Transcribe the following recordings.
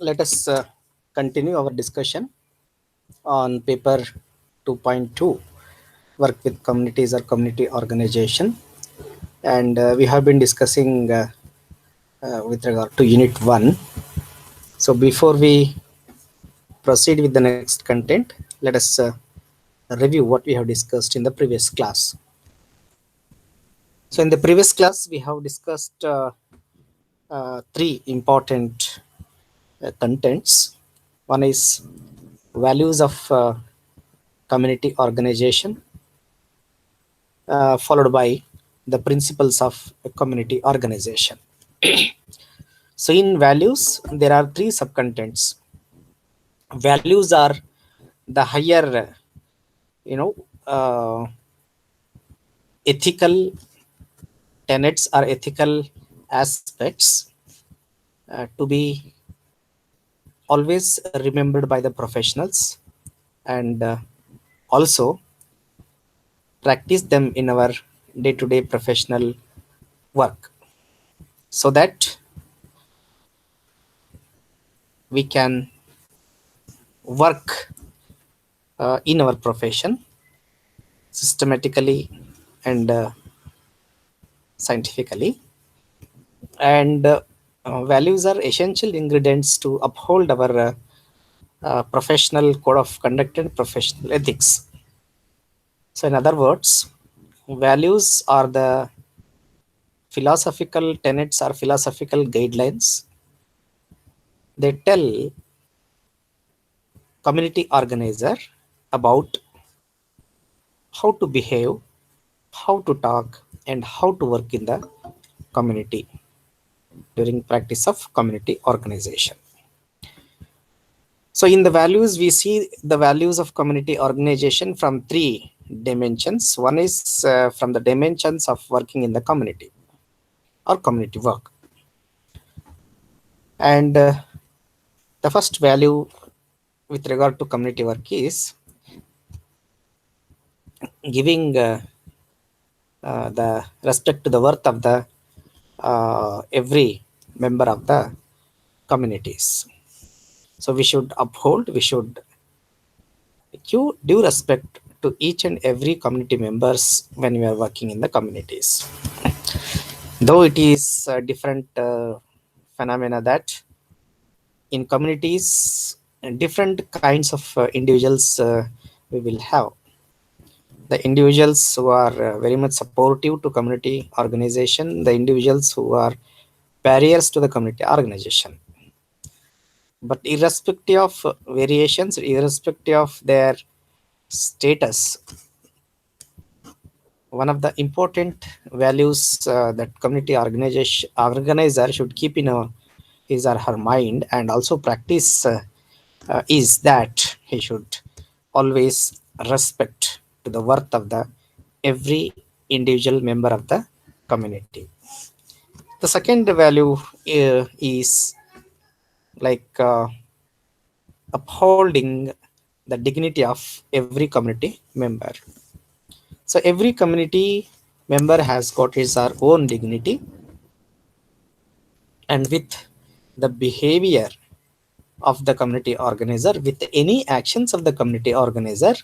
let us continue our discussion on paper 2.2, work with communities or community organization. And we have been discussing with regard to unit 1. So before we proceed with the next content, let us review what we have discussed in the previous class. So in the previous class we have discussed three important contents. One is values of community organization, followed by the principles of a community organization. So in values there are three subcontents. Values are the higher ethical tenets or ethical aspects to be always remembered by the professionals, and also practice them in our day-to-day professional work, so that we can work in our profession systematically and scientifically. And values are essential ingredients to uphold our professional code of conduct and professional ethics. So in other words, values are the philosophical tenets or philosophical guidelines. They tell community organizer about how to behave, how to talk, and how to work in the community during practice of community organization. So in the values, we see the values of community organization from three dimensions. One is from the dimensions of working in the community or community work. And the first value with regard to community work is giving the respect to the worth of the every member of the communities. So we should uphold, we should give due respect to each and every community members when we are working in the communities. Though it is a different phenomena that in communities different kinds of individuals we will have. The individuals who are very much supportive to community organization, the individuals who are barriers to the community organization. But irrespective of variations, irrespective of their status, one of the important values that community organizer should keep in his or her mind and also practice is that he should always respect to the worth of the every individual member of the community. The second value is like upholding the dignity of every community member. So every community member has got his or own dignity, and with the behavior of the community organizer, with any actions of the community organizer,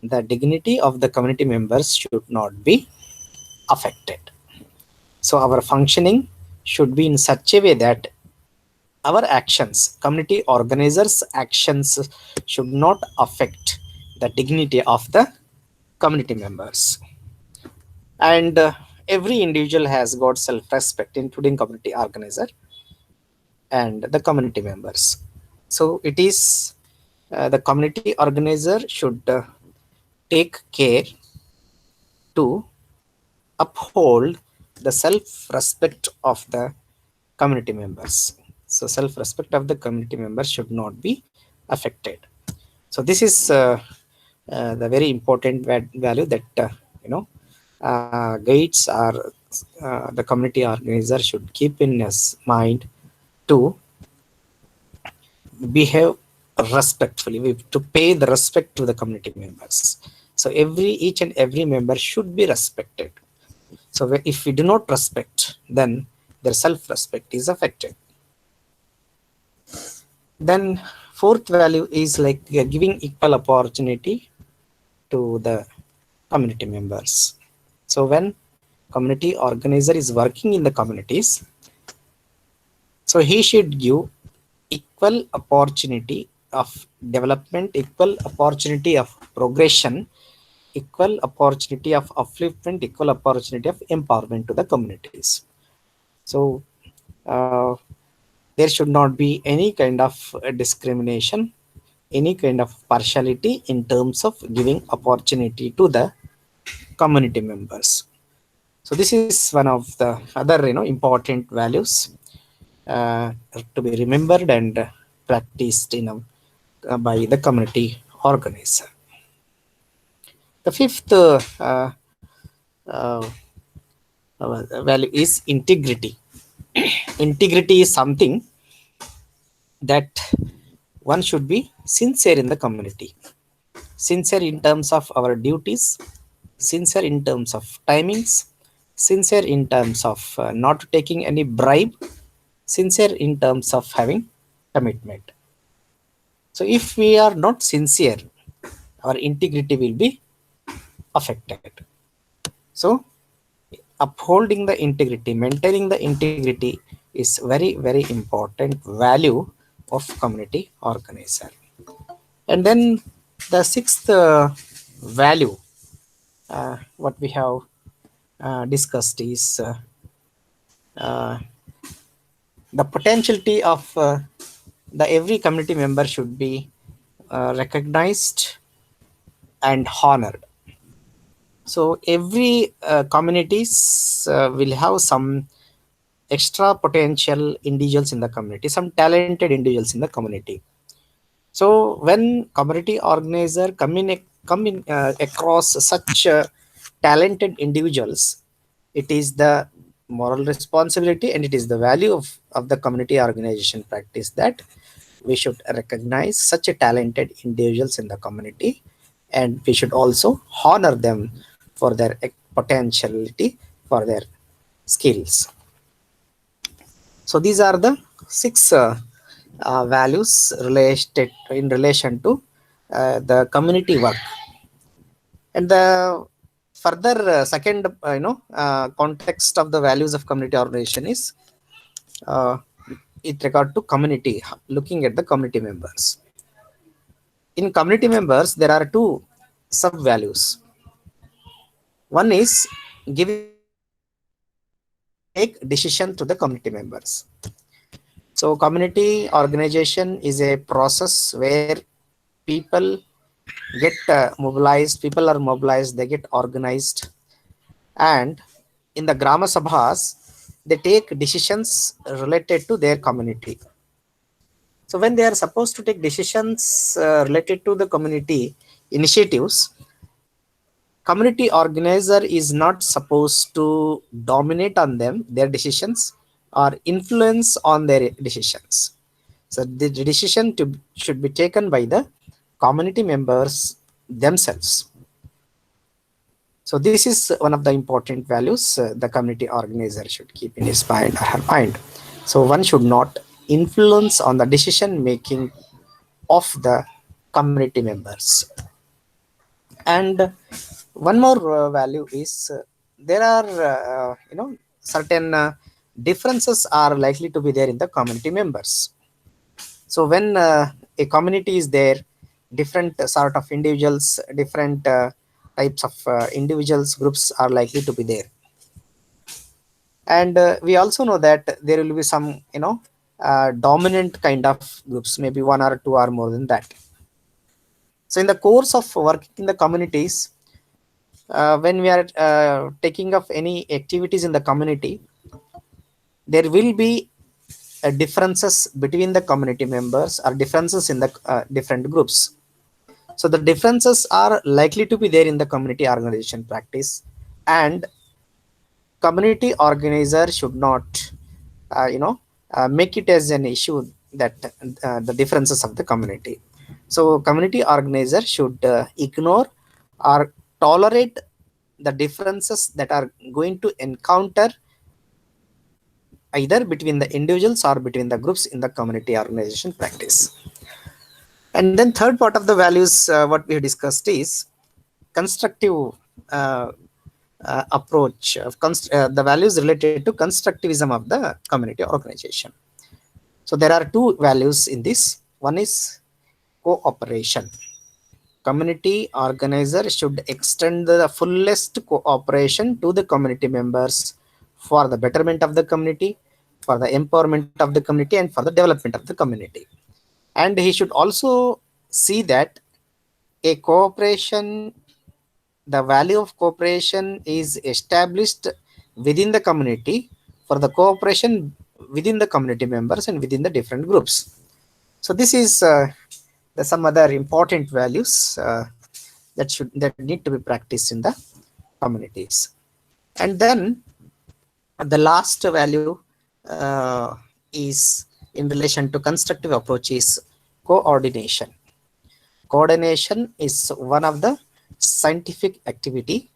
the dignity of the community members should not be affected. So our functioning should be in such a way that our actions, community organizers' actions, should not affect the dignity of the community members. And every individual has got self-respect, including community organizer and the community members. So it is the community organizer should take care to uphold the self-respect of the community members. So self-respect of the community members should not be affected. So this is the very important value that guides our the community organizer should keep in his mind to behave respectfully, to pay the respect to the community members. So each and every member should be respected. So if we do not respect, then their self-respect is affected. Then fourth value is like giving equal opportunity to the community members. So when community organizer is working in the communities, so he should give equal opportunity of development, equal opportunity of progression, equal opportunity of upliftment, equal opportunity of empowerment to the communities. So there should not be any kind of discrimination, any kind of partiality in terms of giving opportunity to the community members. So this is one of the other important values uh, to be remembered and practiced by the community organizer. The fifth uh, value is integrity. Integrity is something that one should be sincere in the community, sincere in terms of our duties, sincere in terms of timings, sincere in terms of not taking any bribe, sincere in terms of having commitment. So if we are not sincere, our integrity will be affected. So upholding the integrity, maintaining the integrity is very important value of community organizer. And then the sixth value what we have discussed is uh, the potentiality of the every community member should be recognized and honored. So every communities will have some extra potential individuals in the community, some talented individuals in the community. So when community organizer come in across such talented individuals, it is the moral responsibility and it is the value of the community organization practice that we should recognize such a talented individuals in the community, and we should also honor them for their potentiality, for their skills. So these are the six values related in relation to the community work. And the further second context of the values of community organization is uh, with regard to community, looking at the community members. In community members there are two sub values. One is giving opportunity to take decision to the community members. So community organization is a process where people get mobilized, people are mobilized, they get organized, and in the grama sabhas they take decisions related to their community. So when they are supposed to take decisions related to the community initiatives, community organizer is not supposed to dominate on them, their decisions, or influence on their decisions. So the decision should be taken by the community members themselves. So this is one of the important values the community organizer should keep in his mind or her mind. So one should not influence on the decision making of the community members. And one more value is there are certain differences are likely to be there in the community members. So when a community is there, different sort of individuals, different types of individuals groups are likely to be there. And we also know that there will be some dominant kind of groups, maybe one or two or more than that. So in the course of working in the communities, when we are taking up any activities in the community, there will be differences between the community members or differences in the different groups. So the differences are likely to be there in the community organization practice, and community organizer should not make it as an issue that the differences of the community. So community organizer should ignore or tolerate the differences that are going to encounter either between the individuals or between the groups in the community organization practice. And then third part of the values, what we discussed is constructive approach of the values related to constructivism of the community organization. So there are two values in this. One is cooperation. Community organizer should extend the fullest cooperation to the community members for the betterment of the community, for the empowerment of the community, and for the development of the community. And he should also see that a cooperation, the value of cooperation is established within the community for the cooperation within the community members and within the different groups. So this is some other important values that need to be practiced in the communities. And then the last value is in relation to constructive approach is coordination. Coordination is one of the scientific activity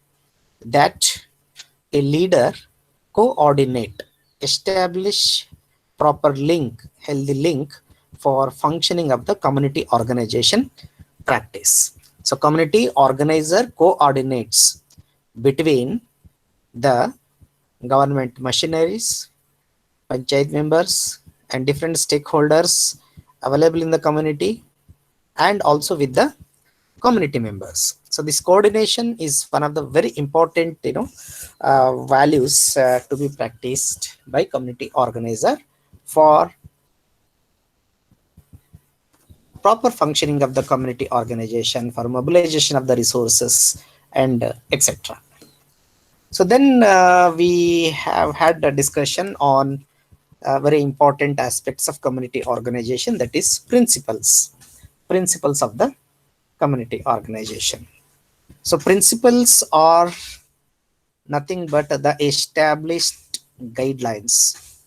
that a leader coordinate, establish proper link, healthy link for functioning of the community organization practice. So community organizer coordinates between the government machineries, panchayat members, and different stakeholders available in the community, and also with the community members. So this coordination is one of the very important values to be practiced by community organizer for proper functioning of the community organization, for mobilization of the resources, and etc. So then we have had a discussion on very important aspects of community organization, that is principles of the community organization. So principles are nothing but the established guidelines.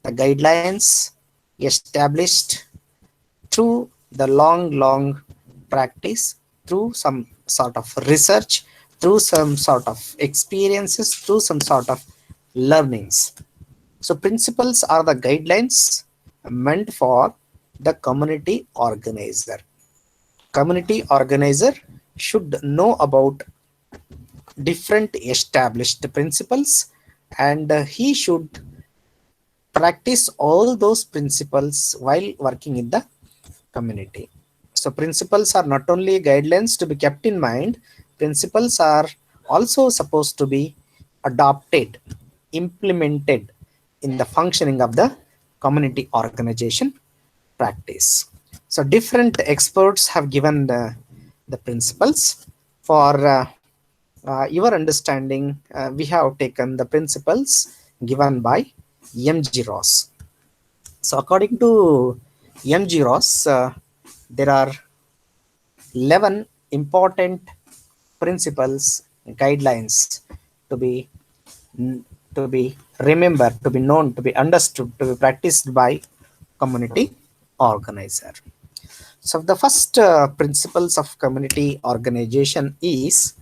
The guidelines established through the long practice, through some sort of research, through some sort of experiences, through some sort of learnings. So principles are the guidelines meant for the community organizer. Community organizer should know about different established principles, and he should practice all those principles while working in the community. So principles are not only guidelines to be kept in mind, principles are also supposed to be adopted, implemented in the functioning of the community organization practice. So different experts have given the principles. For your understanding, we have taken the principles given by M.G. Ross. So according to M.G. Ross, there are 11 important principles, guidelines to be remembered, to be known, to be understood, to be practiced by community organizer. So the first principles of community organization is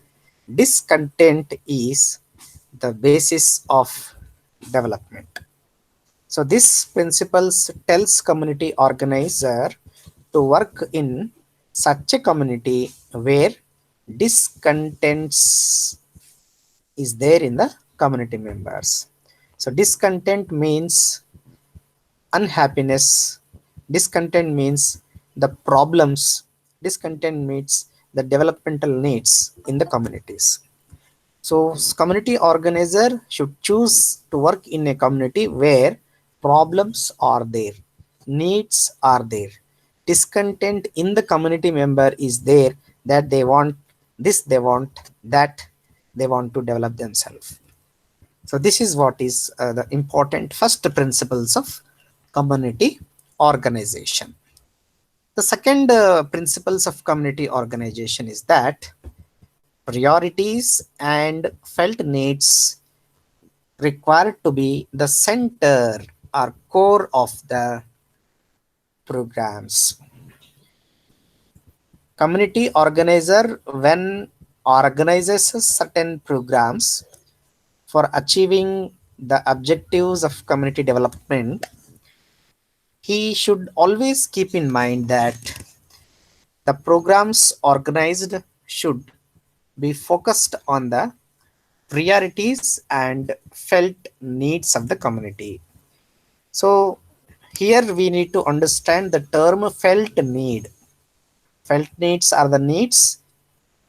discontent is the basis of development. So this principles tells community organizer to work in such a community where discontents is there in the community members. So discontent means unhappiness, discontent means the problems, discontent means the developmental needs in the communities. So community organizer should choose to work in a community where problems are there, needs are there, discontent in the community member is there, that they want this, they want that, they want to develop themselves. So this is what is the important first principles of community organization. The second principles of community organization is that priorities and felt needs required to be the center or core of the programs. Community organizer, when organizes certain programs for achieving the objectives of community development, he should always keep in mind that the programs organized should be focused on the priorities and felt needs of the community. So here we need to understand the term felt need. Felt needs are the needs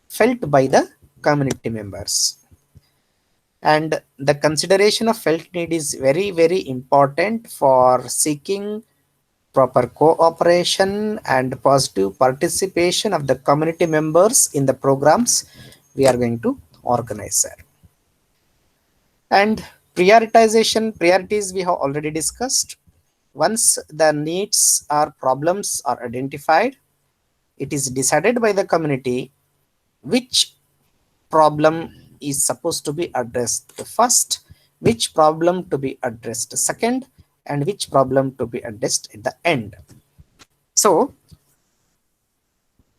felt by the community members. And the consideration of felt need is very, very important for seeking proper cooperation and positive participation of the community members in the programs we are going to organize. And priorities we have already discussed. Once the needs or problems are identified, it is decided by the community which problem is supposed to be addressed first, which problem to be addressed second, and which problem to be addressed at the end. So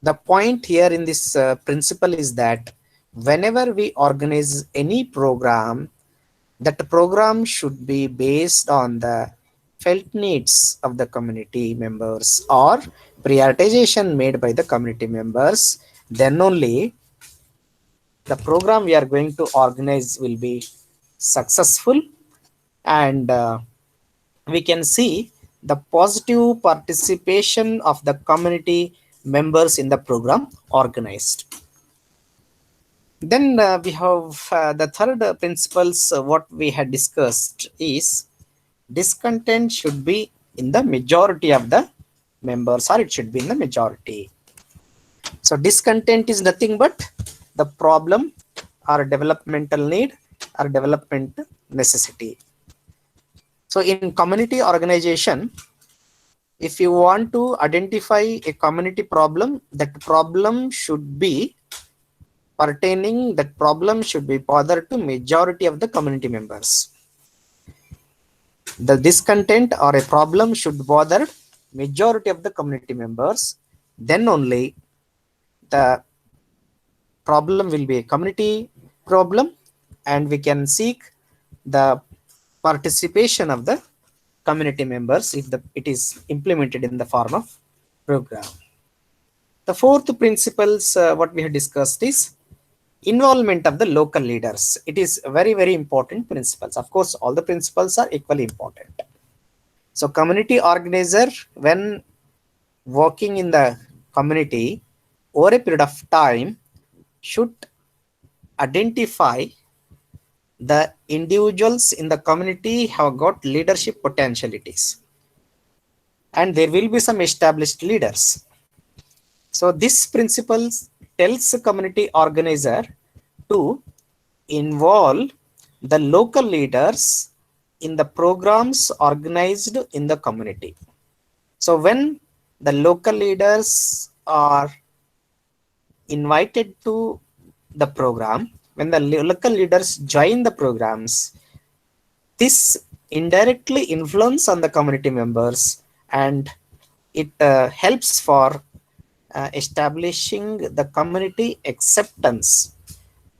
the point here in this principle is that whenever we organize any program, that program should be based on the felt needs of the community members or prioritization made by the community members. Then only the program we are going to organize will be successful, and we can see the positive participation of the community members in the program organized. Then we have the third principles what we had discussed is discontent should be in the majority of the members, or it should be in the majority. So discontent is nothing but the problem or developmental need or development necessity. So in community organization, if you want to identify a community problem, that problem should be bothered to majority of the community members. The discontent or a problem should bother majority of the community members. Then only the problem will be a community problem, and we can seek the participation of the community members if it is implemented in the form of program. The fourth principles what we have discussed is involvement of the local leaders. It is very, very important principles. Of course, all the principles are equally important. So community organizer, when working in the community over a period of time, should identify the individuals in the community have got leadership potentialities, and there will be some established leaders. So this principle tells the community organizer to involve the local leaders in the programs organized in the community. So when the local leaders are invited to the program, when the local leaders join the programs, this indirectly influence on the community members, and it helps for establishing the community acceptance,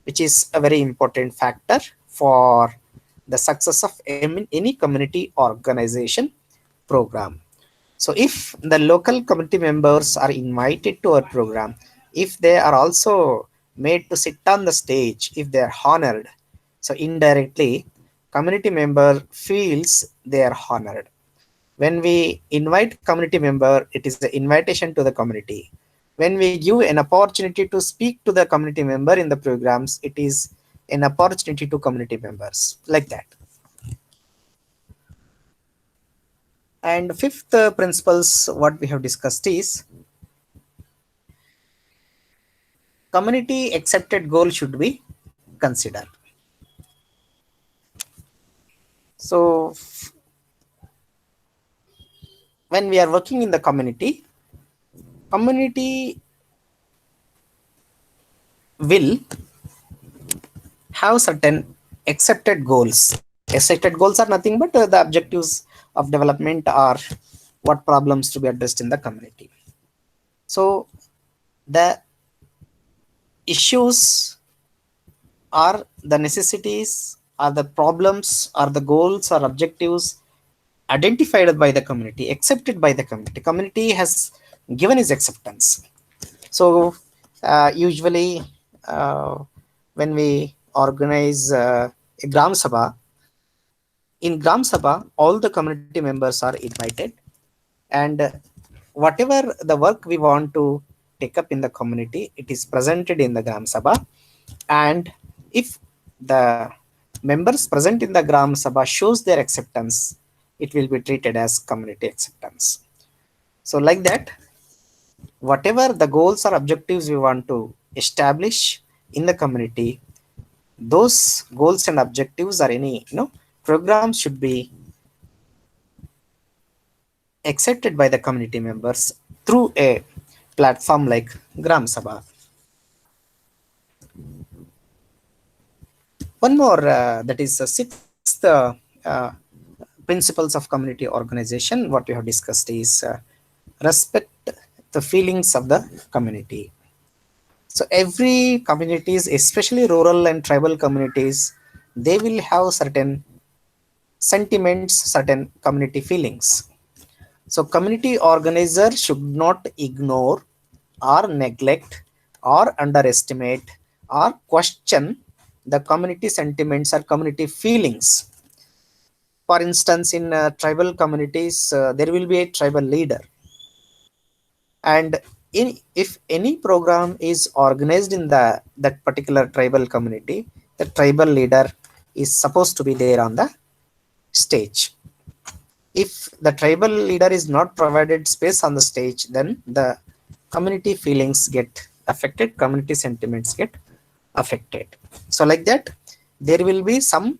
which is a very important factor for the success of any community organization program. So if the local community members are invited to our program, if they are also made to sit on the stage, if they are honored, so indirectly community member feels they are honored. When we invite community member, it is the invitation to the community. When we give an opportunity to speak to the community member in the programs, it is an opportunity to community members, like that. And fifth principles what we have discussed is community accepted goal should be considered. So when we are working in the community will have certain accepted goals. Accepted goals are nothing but the objectives of development or what problems to be addressed in the community. So the issues or the necessities are the problems, are the goals or objectives identified by the community, accepted by the community. Community has given its acceptance. So usually when we organize a Gram Sabha, in Gram Sabha, all the community members are invited, and whatever the work we want to take up in the community, it is presented in the Gram Sabha. And if the members present in the Gram Sabha shows their acceptance, it will be treated as community acceptance. So like that, whatever the goals or objectives we want to establish in the community, those goals and objectives or any programs should be accepted by the community members through a platform like Gram Sabha. One more, that is the sixth principles of community organization, what we have discussed is respect the feelings of the community. So every communities, especially rural and tribal communities, they will have certain sentiments, certain community feelings. So community organizer should not ignore or neglect or underestimate or question the community sentiments or community feelings. For instance, in tribal communities, there will be a tribal leader, and if any program is organized in that particular tribal community, the tribal leader is supposed to be there on the stage. If the tribal leader is not provided space on the stage, then the community feelings get affected, community sentiments get affected. So like that, there will be some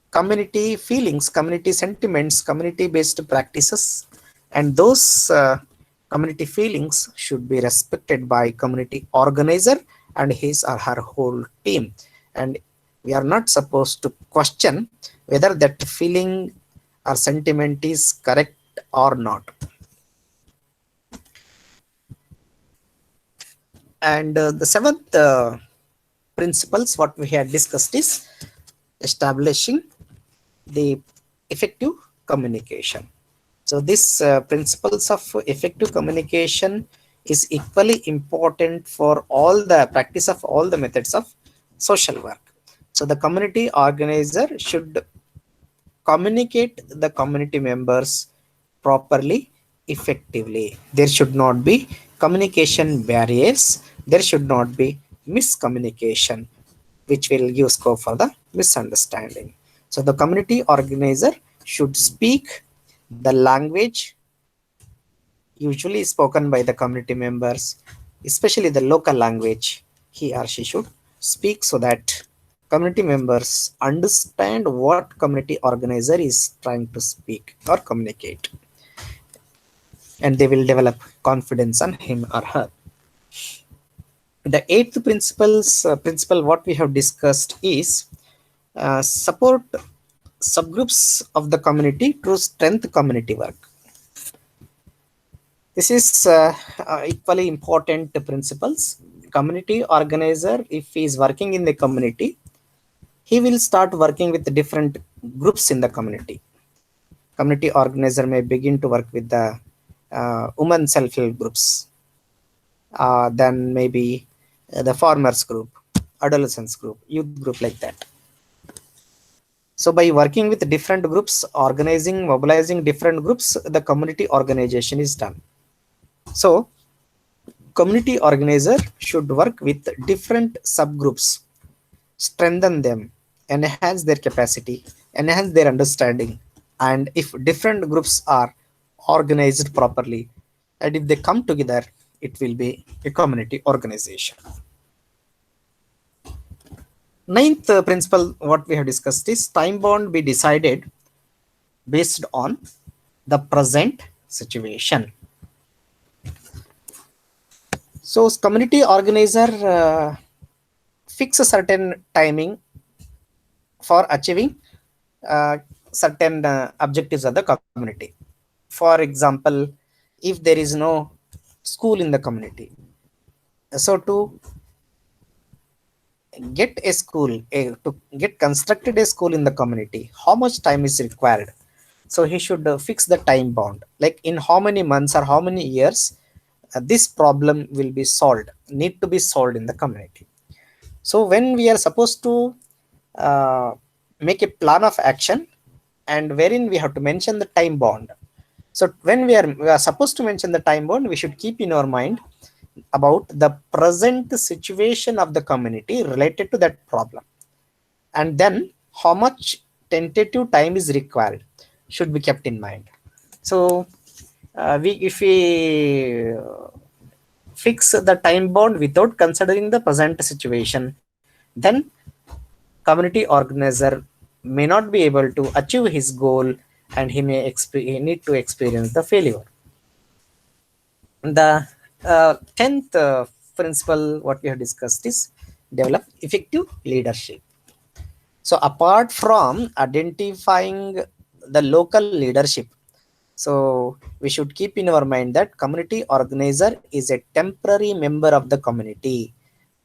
community feelings, community sentiments, community based practices, and those community feelings should be respected by community organizer and his or her whole team. And we are not supposed to question whether that feeling or sentiment is correct or not. And the seventh principles what we had discussed is establishing the effective communication. So this principles of effective communication is equally important for all the practice of all the methods of social work. So the community organizer should communicate the community members properly, effectively. There should not be communication barriers. There should not be miscommunication, which will give scope for the misunderstanding. So the community organizer should speak the language usually spoken by the community members, especially the local language he or she should speak, so that community members understand what community organizer is trying to speak or communicate, and they will develop confidence on him or her. The eighth principle what we have discussed is support subgroups of the community to strengthen community work. This is equally important principles. Community organizer, if he is working in the community, he will start working with different groups in the community. Community organizer may begin to work with the women self-help groups, then maybe the farmers group, adolescents group, youth group, like that. So by working with different groups, organizing, mobilizing different groups, the community organization is done. So community organizer should work with different subgroups, strengthen them, enhance their capacity, enhance their understanding. And if different groups are organized properly, and if they come together, it will be a community organization. Ninth principle what we have discussed is time bound be decided based on the present situation. So community organizer fix a certain timing for achieving certain objectives of the community. For example, if there is no school in the community, so to get a school, to get constructed a school in the community, how much time is required? So he should fix the time bound, like in how many months or how many years this problem will be solved, need to be solved in the community. So when we are supposed to uh, make a plan of action, and wherein we have to mention the time bond. So when we are supposed to mention the time bond, we should keep in our mind about the present situation of the community related to that problem, and then how much tentative time is required should be kept in mind. So we if we fix the time bound without considering the present situation, then community organizer may not be able to achieve his goal, and he need to experience the failure. The 10th principle what we have discussed is develop effective leadership. So apart from identifying the local leadership, so we should keep in our mind that community organizer is a temporary member of the community.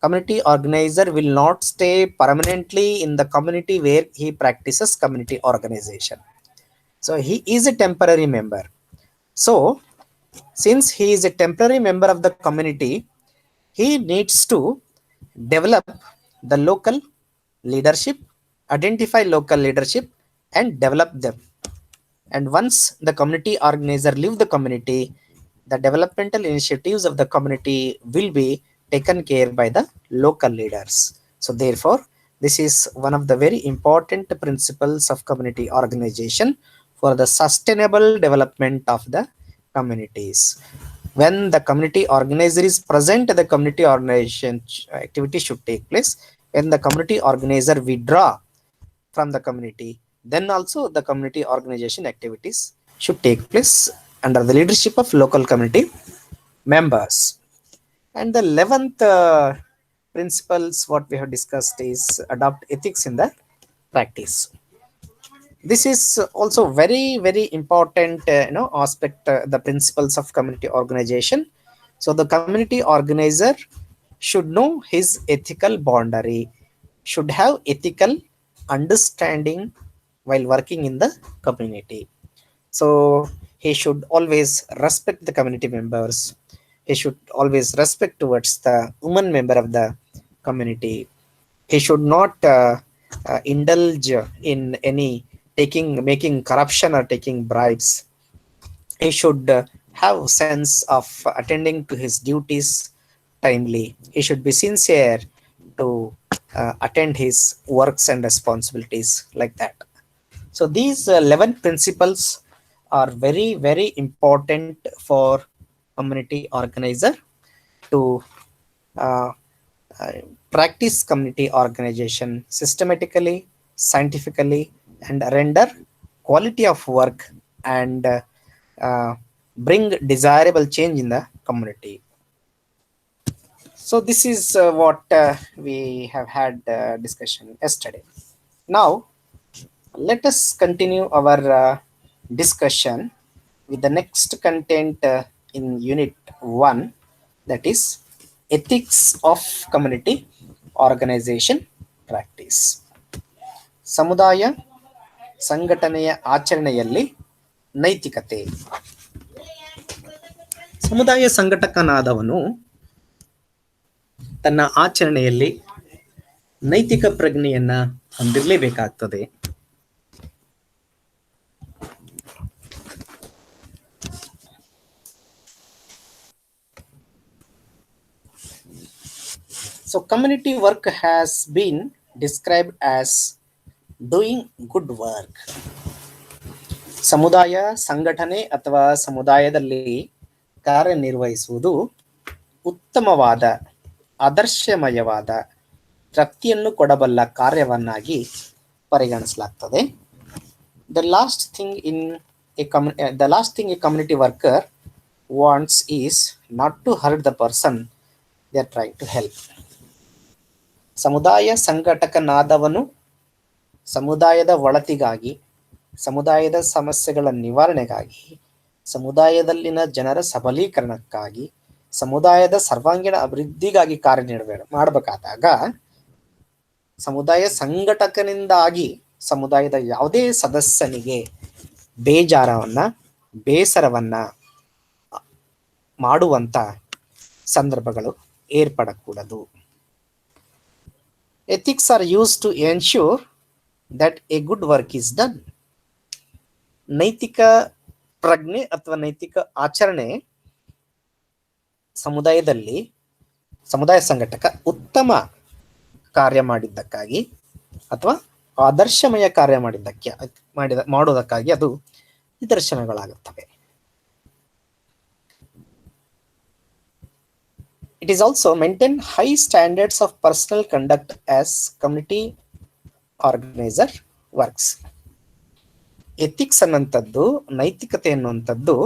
Community organizer will not stay permanently in the community where he practices community organization. So he is a temporary member. So since he is a temporary member of the community, he needs to develop the local leadership, identify local leadership, and develop them. And once the community organizer leave the community, the developmental initiatives of the community will be taken care by the local leaders. So therefore, this is one of the very important principles of community organization for the sustainable development of the communities. When the community organizer is present, the community organization activity should take place. When the community organizer withdraw from the community, then also the community organization activities should take place under the leadership of local community members. And the 11th principles what we have discussed is adopt ethics in the practice. This is also very important aspect, the principles of community organization. So the community organizer should know his ethical boundary, should have ethical understanding while working in the community. So he should always respect the community members, he should always respect towards the woman member of the community. He should not indulge in any making corruption or taking bribes. He should have sense of attending to his duties timely. He should be sincere to attend his works and responsibilities, like that. So these 11 principles are very important for community organizer to uh, uh, practice community organization systematically, scientifically, and render quality of work, and uh, bring desirable change in the community. So this is what we have had discussion yesterday. Now let us continue our discussion with the next content in unit 1, that is ethics of community organization practice. ಸಮುದಾಯ ಸಂಘಟನೆಯ ಆಚರಣೆಯಲ್ಲಿ ನೈತಿಕತೆ. ಸಮುದಾಯ ಸಂಘಟಕನಾದವನು ತನ್ನ ಆಚರಣೆಯಲ್ಲಿ ನೈತಿಕ ಪ್ರಜ್ಞೆಯನ್ನ ಹೊಂದಿರಲೇಬೇಕಾಗ್ತದೆ. So community work has been described as doing good work. ಸಮುದಾಯ ಸಂಘಟನೆ ಅಥವಾ ಸಮುದಾಯದಲ್ಲಿ ಕಾರ್ಯನಿರ್ವಹಿಸುವುದು ಉತ್ತಮವಾದ, ಆದರ್ಶಮಯವಾದ, ತೃಪ್ತಿಯನ್ನು ಕೊಡಬಲ್ಲ ಕಾರ್ಯವನ್ನಾಗಿ ಪರಿಗಣಿಸಲಾಗ್ತದೆ. The last thing a community worker wants is not to hurt the person they are trying to help. ಸಮುದಾಯ ಸಂಘಟಕನಾದವನು ಸಮುದಾಯದ ಒಳತಿಗಾಗಿ, ಸಮುದಾಯದ ಸಮಸ್ಯೆಗಳ ನಿವಾರಣೆಗಾಗಿ, ಸಮುದಾಯದಲ್ಲಿನ ಜನರ ಸಬಲೀಕರಣಕ್ಕಾಗಿ, ಸಮುದಾಯದ ಸರ್ವಾಂಗೀಣ ಅಭಿವೃದ್ಧಿಗಾಗಿ ಕಾರ್ಯನಿರ್ವಹಣೆ ಮಾಡಬೇಕಾದಾಗ ಸಮುದಾಯ ಸಂಘಟಕನಿಂದಾಗಿ ಸಮುದಾಯದ ಯಾವುದೇ ಸದಸ್ಯನಿಗೆ ಬೇಜಾರವನ್ನ ಬೇಸರವನ್ನ ಮಾಡುವಂತ ಸಂದರ್ಭಗಳು ಏರ್ಪಡಕೂಡದು. Ethics are used to ensure that a good work is done. ನೈತಿಕ ಪ್ರಜ್ಞೆ ಅಥವಾ ನೈತಿಕ ಆಚರಣೆ ಸಮುದಾಯದಲ್ಲಿ ಸಮುದಾಯ ಸಂಘಟಕ ಉತ್ತಮ ಕಾರ್ಯ ಮಾಡಿದ್ದಕ್ಕಾಗಿ ಅಥವಾ ಆದರ್ಶಮಯ ಕಾರ್ಯ ಮಾಡುವುದಕ್ಕಾಗಿ ಅದು ನಿದರ್ಶನಗಳಾಗುತ್ತವೆ. It is also maintain high standards of personal conduct as community organizer works. Ethics ಅನ್ನುವಂಥದ್ದು, ನೈತಿಕತೆ ಅನ್ನುವಂಥದ್ದು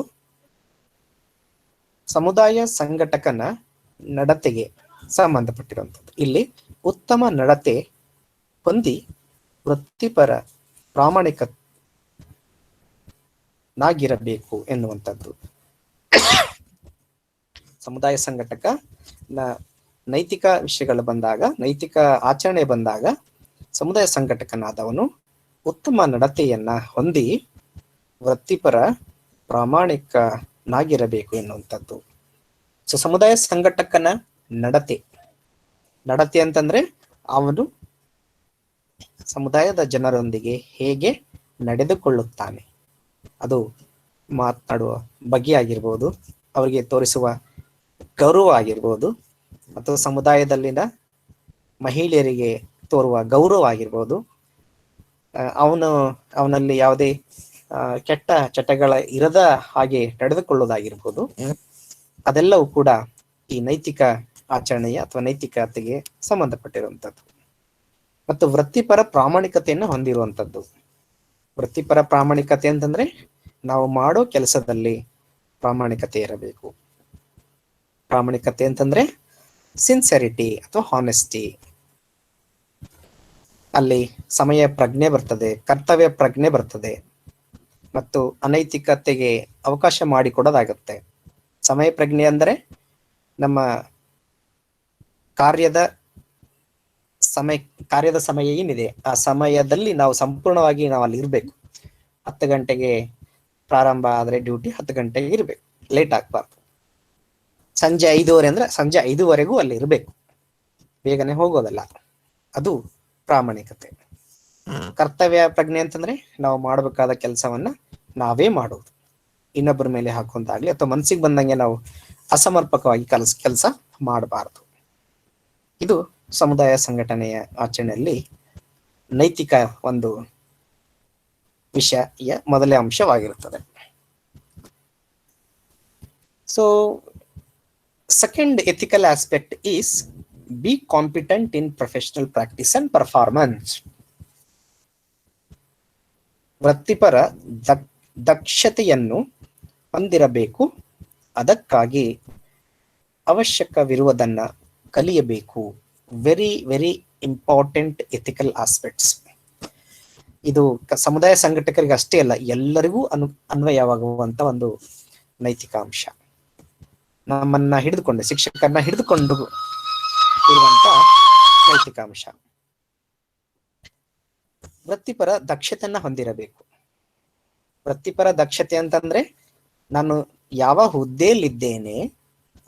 ಸಮುದಾಯ ಸಂಘಟಕನ ನಡತೆಗೆ ಸಂಬಂಧಪಟ್ಟಿರುವಂಥದ್ದು. ಇಲ್ಲಿ ಉತ್ತಮ ನಡತೆ ಹೊಂದಿ ವೃತ್ತಿಪರ ಪ್ರಾಮಾಣಿಕನಾಗಿರಬೇಕು ಎನ್ನುವಂಥದ್ದು. ಸಮುದಾಯ ಸಂಘಟಕ ನೈತಿಕ ವಿಷಯಗಳು ಬಂದಾಗ, ನೈತಿಕ ಆಚರಣೆ ಬಂದಾಗ ಸಮುದಾಯ ಸಂಘಟಕನಾದವನು ಉತ್ತಮ ನಡತೆಯನ್ನ ಹೊಂದಿ ವೃತ್ತಿಪರ ಪ್ರಾಮಾಣಿಕನಾಗಿರಬೇಕು ಎನ್ನುವಂಥದ್ದು. ಸೊ ಸಮುದಾಯ ಸಂಘಟಕನ ನಡತೆ ಅಂತಂದ್ರೆ ಅವನು ಸಮುದಾಯದ ಜನರೊಂದಿಗೆ ಹೇಗೆ ನಡೆದುಕೊಳ್ಳುತ್ತಾನೆ, ಅದು ಮಾತನಾಡುವ ಬಗೆ ಆಗಿರ್ಬೋದು, ಅವರಿಗೆ ತೋರಿಸುವ ಗೌರವ ಆಗಿರ್ಬೋದು, ಮತ್ತು ಸಮುದಾಯದಲ್ಲಿನ ಮಹಿಳೆಯರಿಗೆ ತೋರುವ ಗೌರವ ಆಗಿರ್ಬೋದು, ಅವನಲ್ಲಿ ಯಾವುದೇ ಕೆಟ್ಟ ಚಟಗಳ ಇರದ ಹಾಗೆ ನಡೆದುಕೊಳ್ಳೋದಾಗಿರ್ಬೋದು, ಅದೆಲ್ಲವೂ ಕೂಡ ಈ ನೈತಿಕ ಆಚರಣೆಯ ಅಥವಾ ನೈತಿಕತೆಗೆ ಸಂಬಂಧಪಟ್ಟಿರುವಂಥದ್ದು. ಮತ್ತು ವೃತ್ತಿಪರ ಪ್ರಾಮಾಣಿಕತೆಯನ್ನು ಹೊಂದಿರುವಂಥದ್ದು. ವೃತ್ತಿಪರ ಪ್ರಾಮಾಣಿಕತೆ ಅಂತಂದ್ರೆ ನಾವು ಮಾಡೋ ಕೆಲಸದಲ್ಲಿ ಪ್ರಾಮಾಣಿಕತೆ ಇರಬೇಕು. ಪ್ರಾಮಾಣಿಕತೆ ಅಂತಂದ್ರೆ ಸಿನ್ಸೆರಿಟಿ ಅಥವಾ ಹಾನೆಸ್ಟಿ. ಅಲ್ಲಿ ಸಮಯ ಪ್ರಜ್ಞೆ ಬರ್ತದೆ, ಕರ್ತವ್ಯ ಪ್ರಜ್ಞೆ ಬರ್ತದೆ, ಮತ್ತು ಅನೈತಿಕತೆಗೆ ಅವಕಾಶ ಮಾಡಿಕೊಡೋದಾಗುತ್ತೆ. ಸಮಯ ಪ್ರಜ್ಞೆ ಅಂದರೆ ನಮ್ಮ ಕಾರ್ಯದ ಸಮಯ ಏನಿದೆ ಆ ಸಮಯದಲ್ಲಿ ನಾವು ಸಂಪೂರ್ಣವಾಗಿ ನಾವು ಅಲ್ಲಿ ಇರಬೇಕು. 10 ಗಂಟೆಗೆ ಪ್ರಾರಂಭ ಆದ್ರೆ ಡ್ಯೂಟಿ 10 ಗಂಟೆಗೆ ಇರಬೇಕು, ಲೇಟ್ ಆಗ್ಬಾರ್ದು. ಸಂಜೆ 5:30 ಅಂದ್ರೆ ಸಂಜೆ 5:00ವರೆಗೂ ಅಲ್ಲಿ ಇರಬೇಕು, ಬೇಗನೆ ಹೋಗೋದಲ್ಲ. ಅದು ಪ್ರಾಮಾಣಿಕತೆ. ಕರ್ತವ್ಯ ಪ್ರಜ್ಞೆ ಅಂತಂದ್ರೆ ನಾವು ಮಾಡಬೇಕಾದ ಕೆಲಸವನ್ನ ನಾವೇ ಮಾಡೋದು, ಇನ್ನೊಬ್ಬರ ಮೇಲೆ ಹಾಕುವಂತಾಗ್ಲಿ ಅಥವಾ ಮನಸ್ಸಿಗೆ ಬಂದಂಗೆ ನಾವು ಅಸಮರ್ಪಕವಾಗಿ ಕೆಲಸ ಮಾಡಬಾರದು. ಇದು ಸಮುದಾಯ ಸಂಘಟನೆಯ ಆಚರಣೆಯಲ್ಲಿ ನೈತಿಕ ಒಂದು ವಿಷಯ ಮೊದಲನೇ ಅಂಶವಾಗಿರುತ್ತದೆ. So second ethical aspect is be competent in professional practice and performance. ವೃತ್ತಿಪರ ದಕ್ಷತೆಯನ್ನು ಹೊಂದಿರಬೇಕು, ಅದಕ್ಕಾಗಿ ಅವಶ್ಯಕವಿರುವುದನ್ನ ಕಲಿಯಬೇಕು. Very very important ethical aspects. ಇದು ಸಮುದಾಯ ಸಂಘಟಕರಿಗೆ ಅಷ್ಟೇ ಅಲ್ಲ, ಎಲ್ಲರಿಗೂ ಅನ್ವಯವಾಗುವಂತ ಒಂದು ನೈತಿಕ ಅಂಶ. ನಮ್ಮನ್ನ ಹಿಡಿದುಕೊಂಡು, ಶಿಕ್ಷಕರನ್ನ ಹಿಡಿದುಕೊಂಡು ಇರುವಂತ ನೈತಿಕ ಅಂಶ. ವೃತ್ತಿಪರ ದಕ್ಷತೆಯನ್ನ ಹೊಂದಿರಬೇಕು. ವೃತ್ತಿಪರ ದಕ್ಷತೆ ಅಂತಂದ್ರೆ ನಾನು ಯಾವ ಹುದ್ದೆಯಲ್ಲಿದ್ದೇನೆ